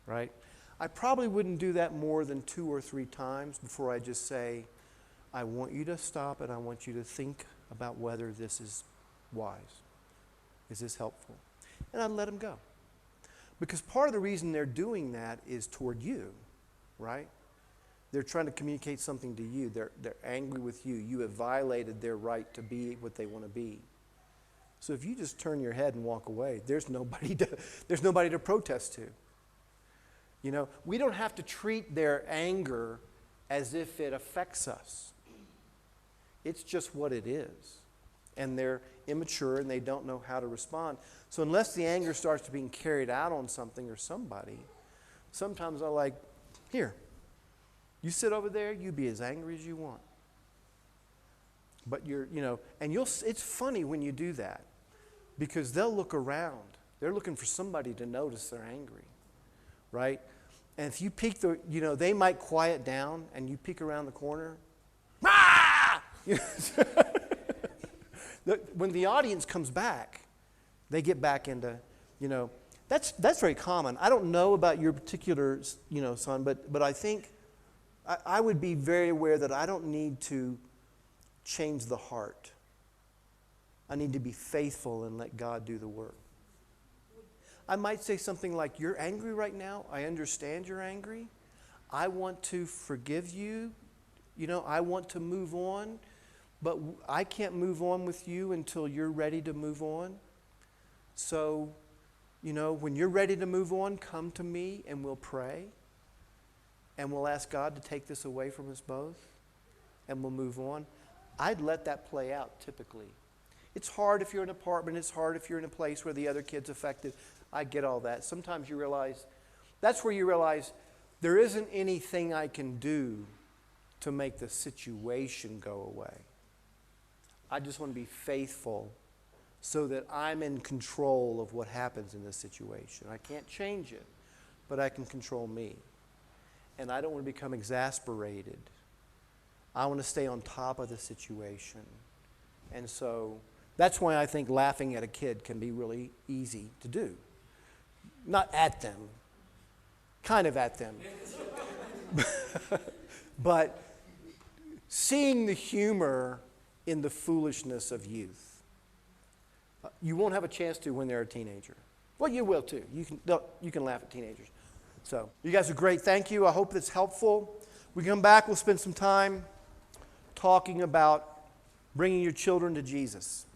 Speaker 1: Right? I probably wouldn't do that more than 2 or 3 times before I just say, I want you to stop and I want you to think about whether this is wise. Is this helpful? And I'd let them go. Because part of the reason they're doing that is toward you, right? They're trying to communicate something to you. They're angry with you. You have violated their right to be what they want to be. So if you just turn your head and walk away, there's nobody to protest to. You know, we don't have to treat their anger as if it affects us. It's just what it is. And they're immature and they don't know how to respond. So unless the anger starts to being carried out on something or somebody, sometimes I'm like, here, you sit over there, you be as angry as you want. But it's funny when you do that, because they'll look around. They're looking for somebody to notice they're angry, right? And if you peek they might quiet down and you peek around the corner, ah! When the audience comes back, they get back into, that's very common. I don't know about your particular, son, but I think I would be very aware that I don't need to change the heart. I need to be faithful and let God do the work. I might say something like, you're angry right now. I understand you're angry. I want to forgive you. I want to move on. But I can't move on with you until you're ready to move on. So, when you're ready to move on, come to me and we'll pray. And we'll ask God to take this away from us both. And we'll move on. I'd let that play out typically. It's hard if you're in an apartment. It's hard if you're in a place where the other kid's affected. I get all that. Sometimes you realize, that's where you realize there isn't anything I can do to make the situation go away. I just want to be faithful so that I'm in control of what happens in this situation. I can't change it, but I can control me. And I don't want to become exasperated. I want to stay on top of the situation. And so that's why I think laughing at a kid can be really easy to do. Not at them, kind of at them. But seeing the humor in the foolishness of youth. You won't have a chance to when they're a teenager. Well, you will too. You can laugh at teenagers. So, you guys are great. Thank you. I hope that's helpful. We come back, we'll spend some time talking about bringing your children to Jesus.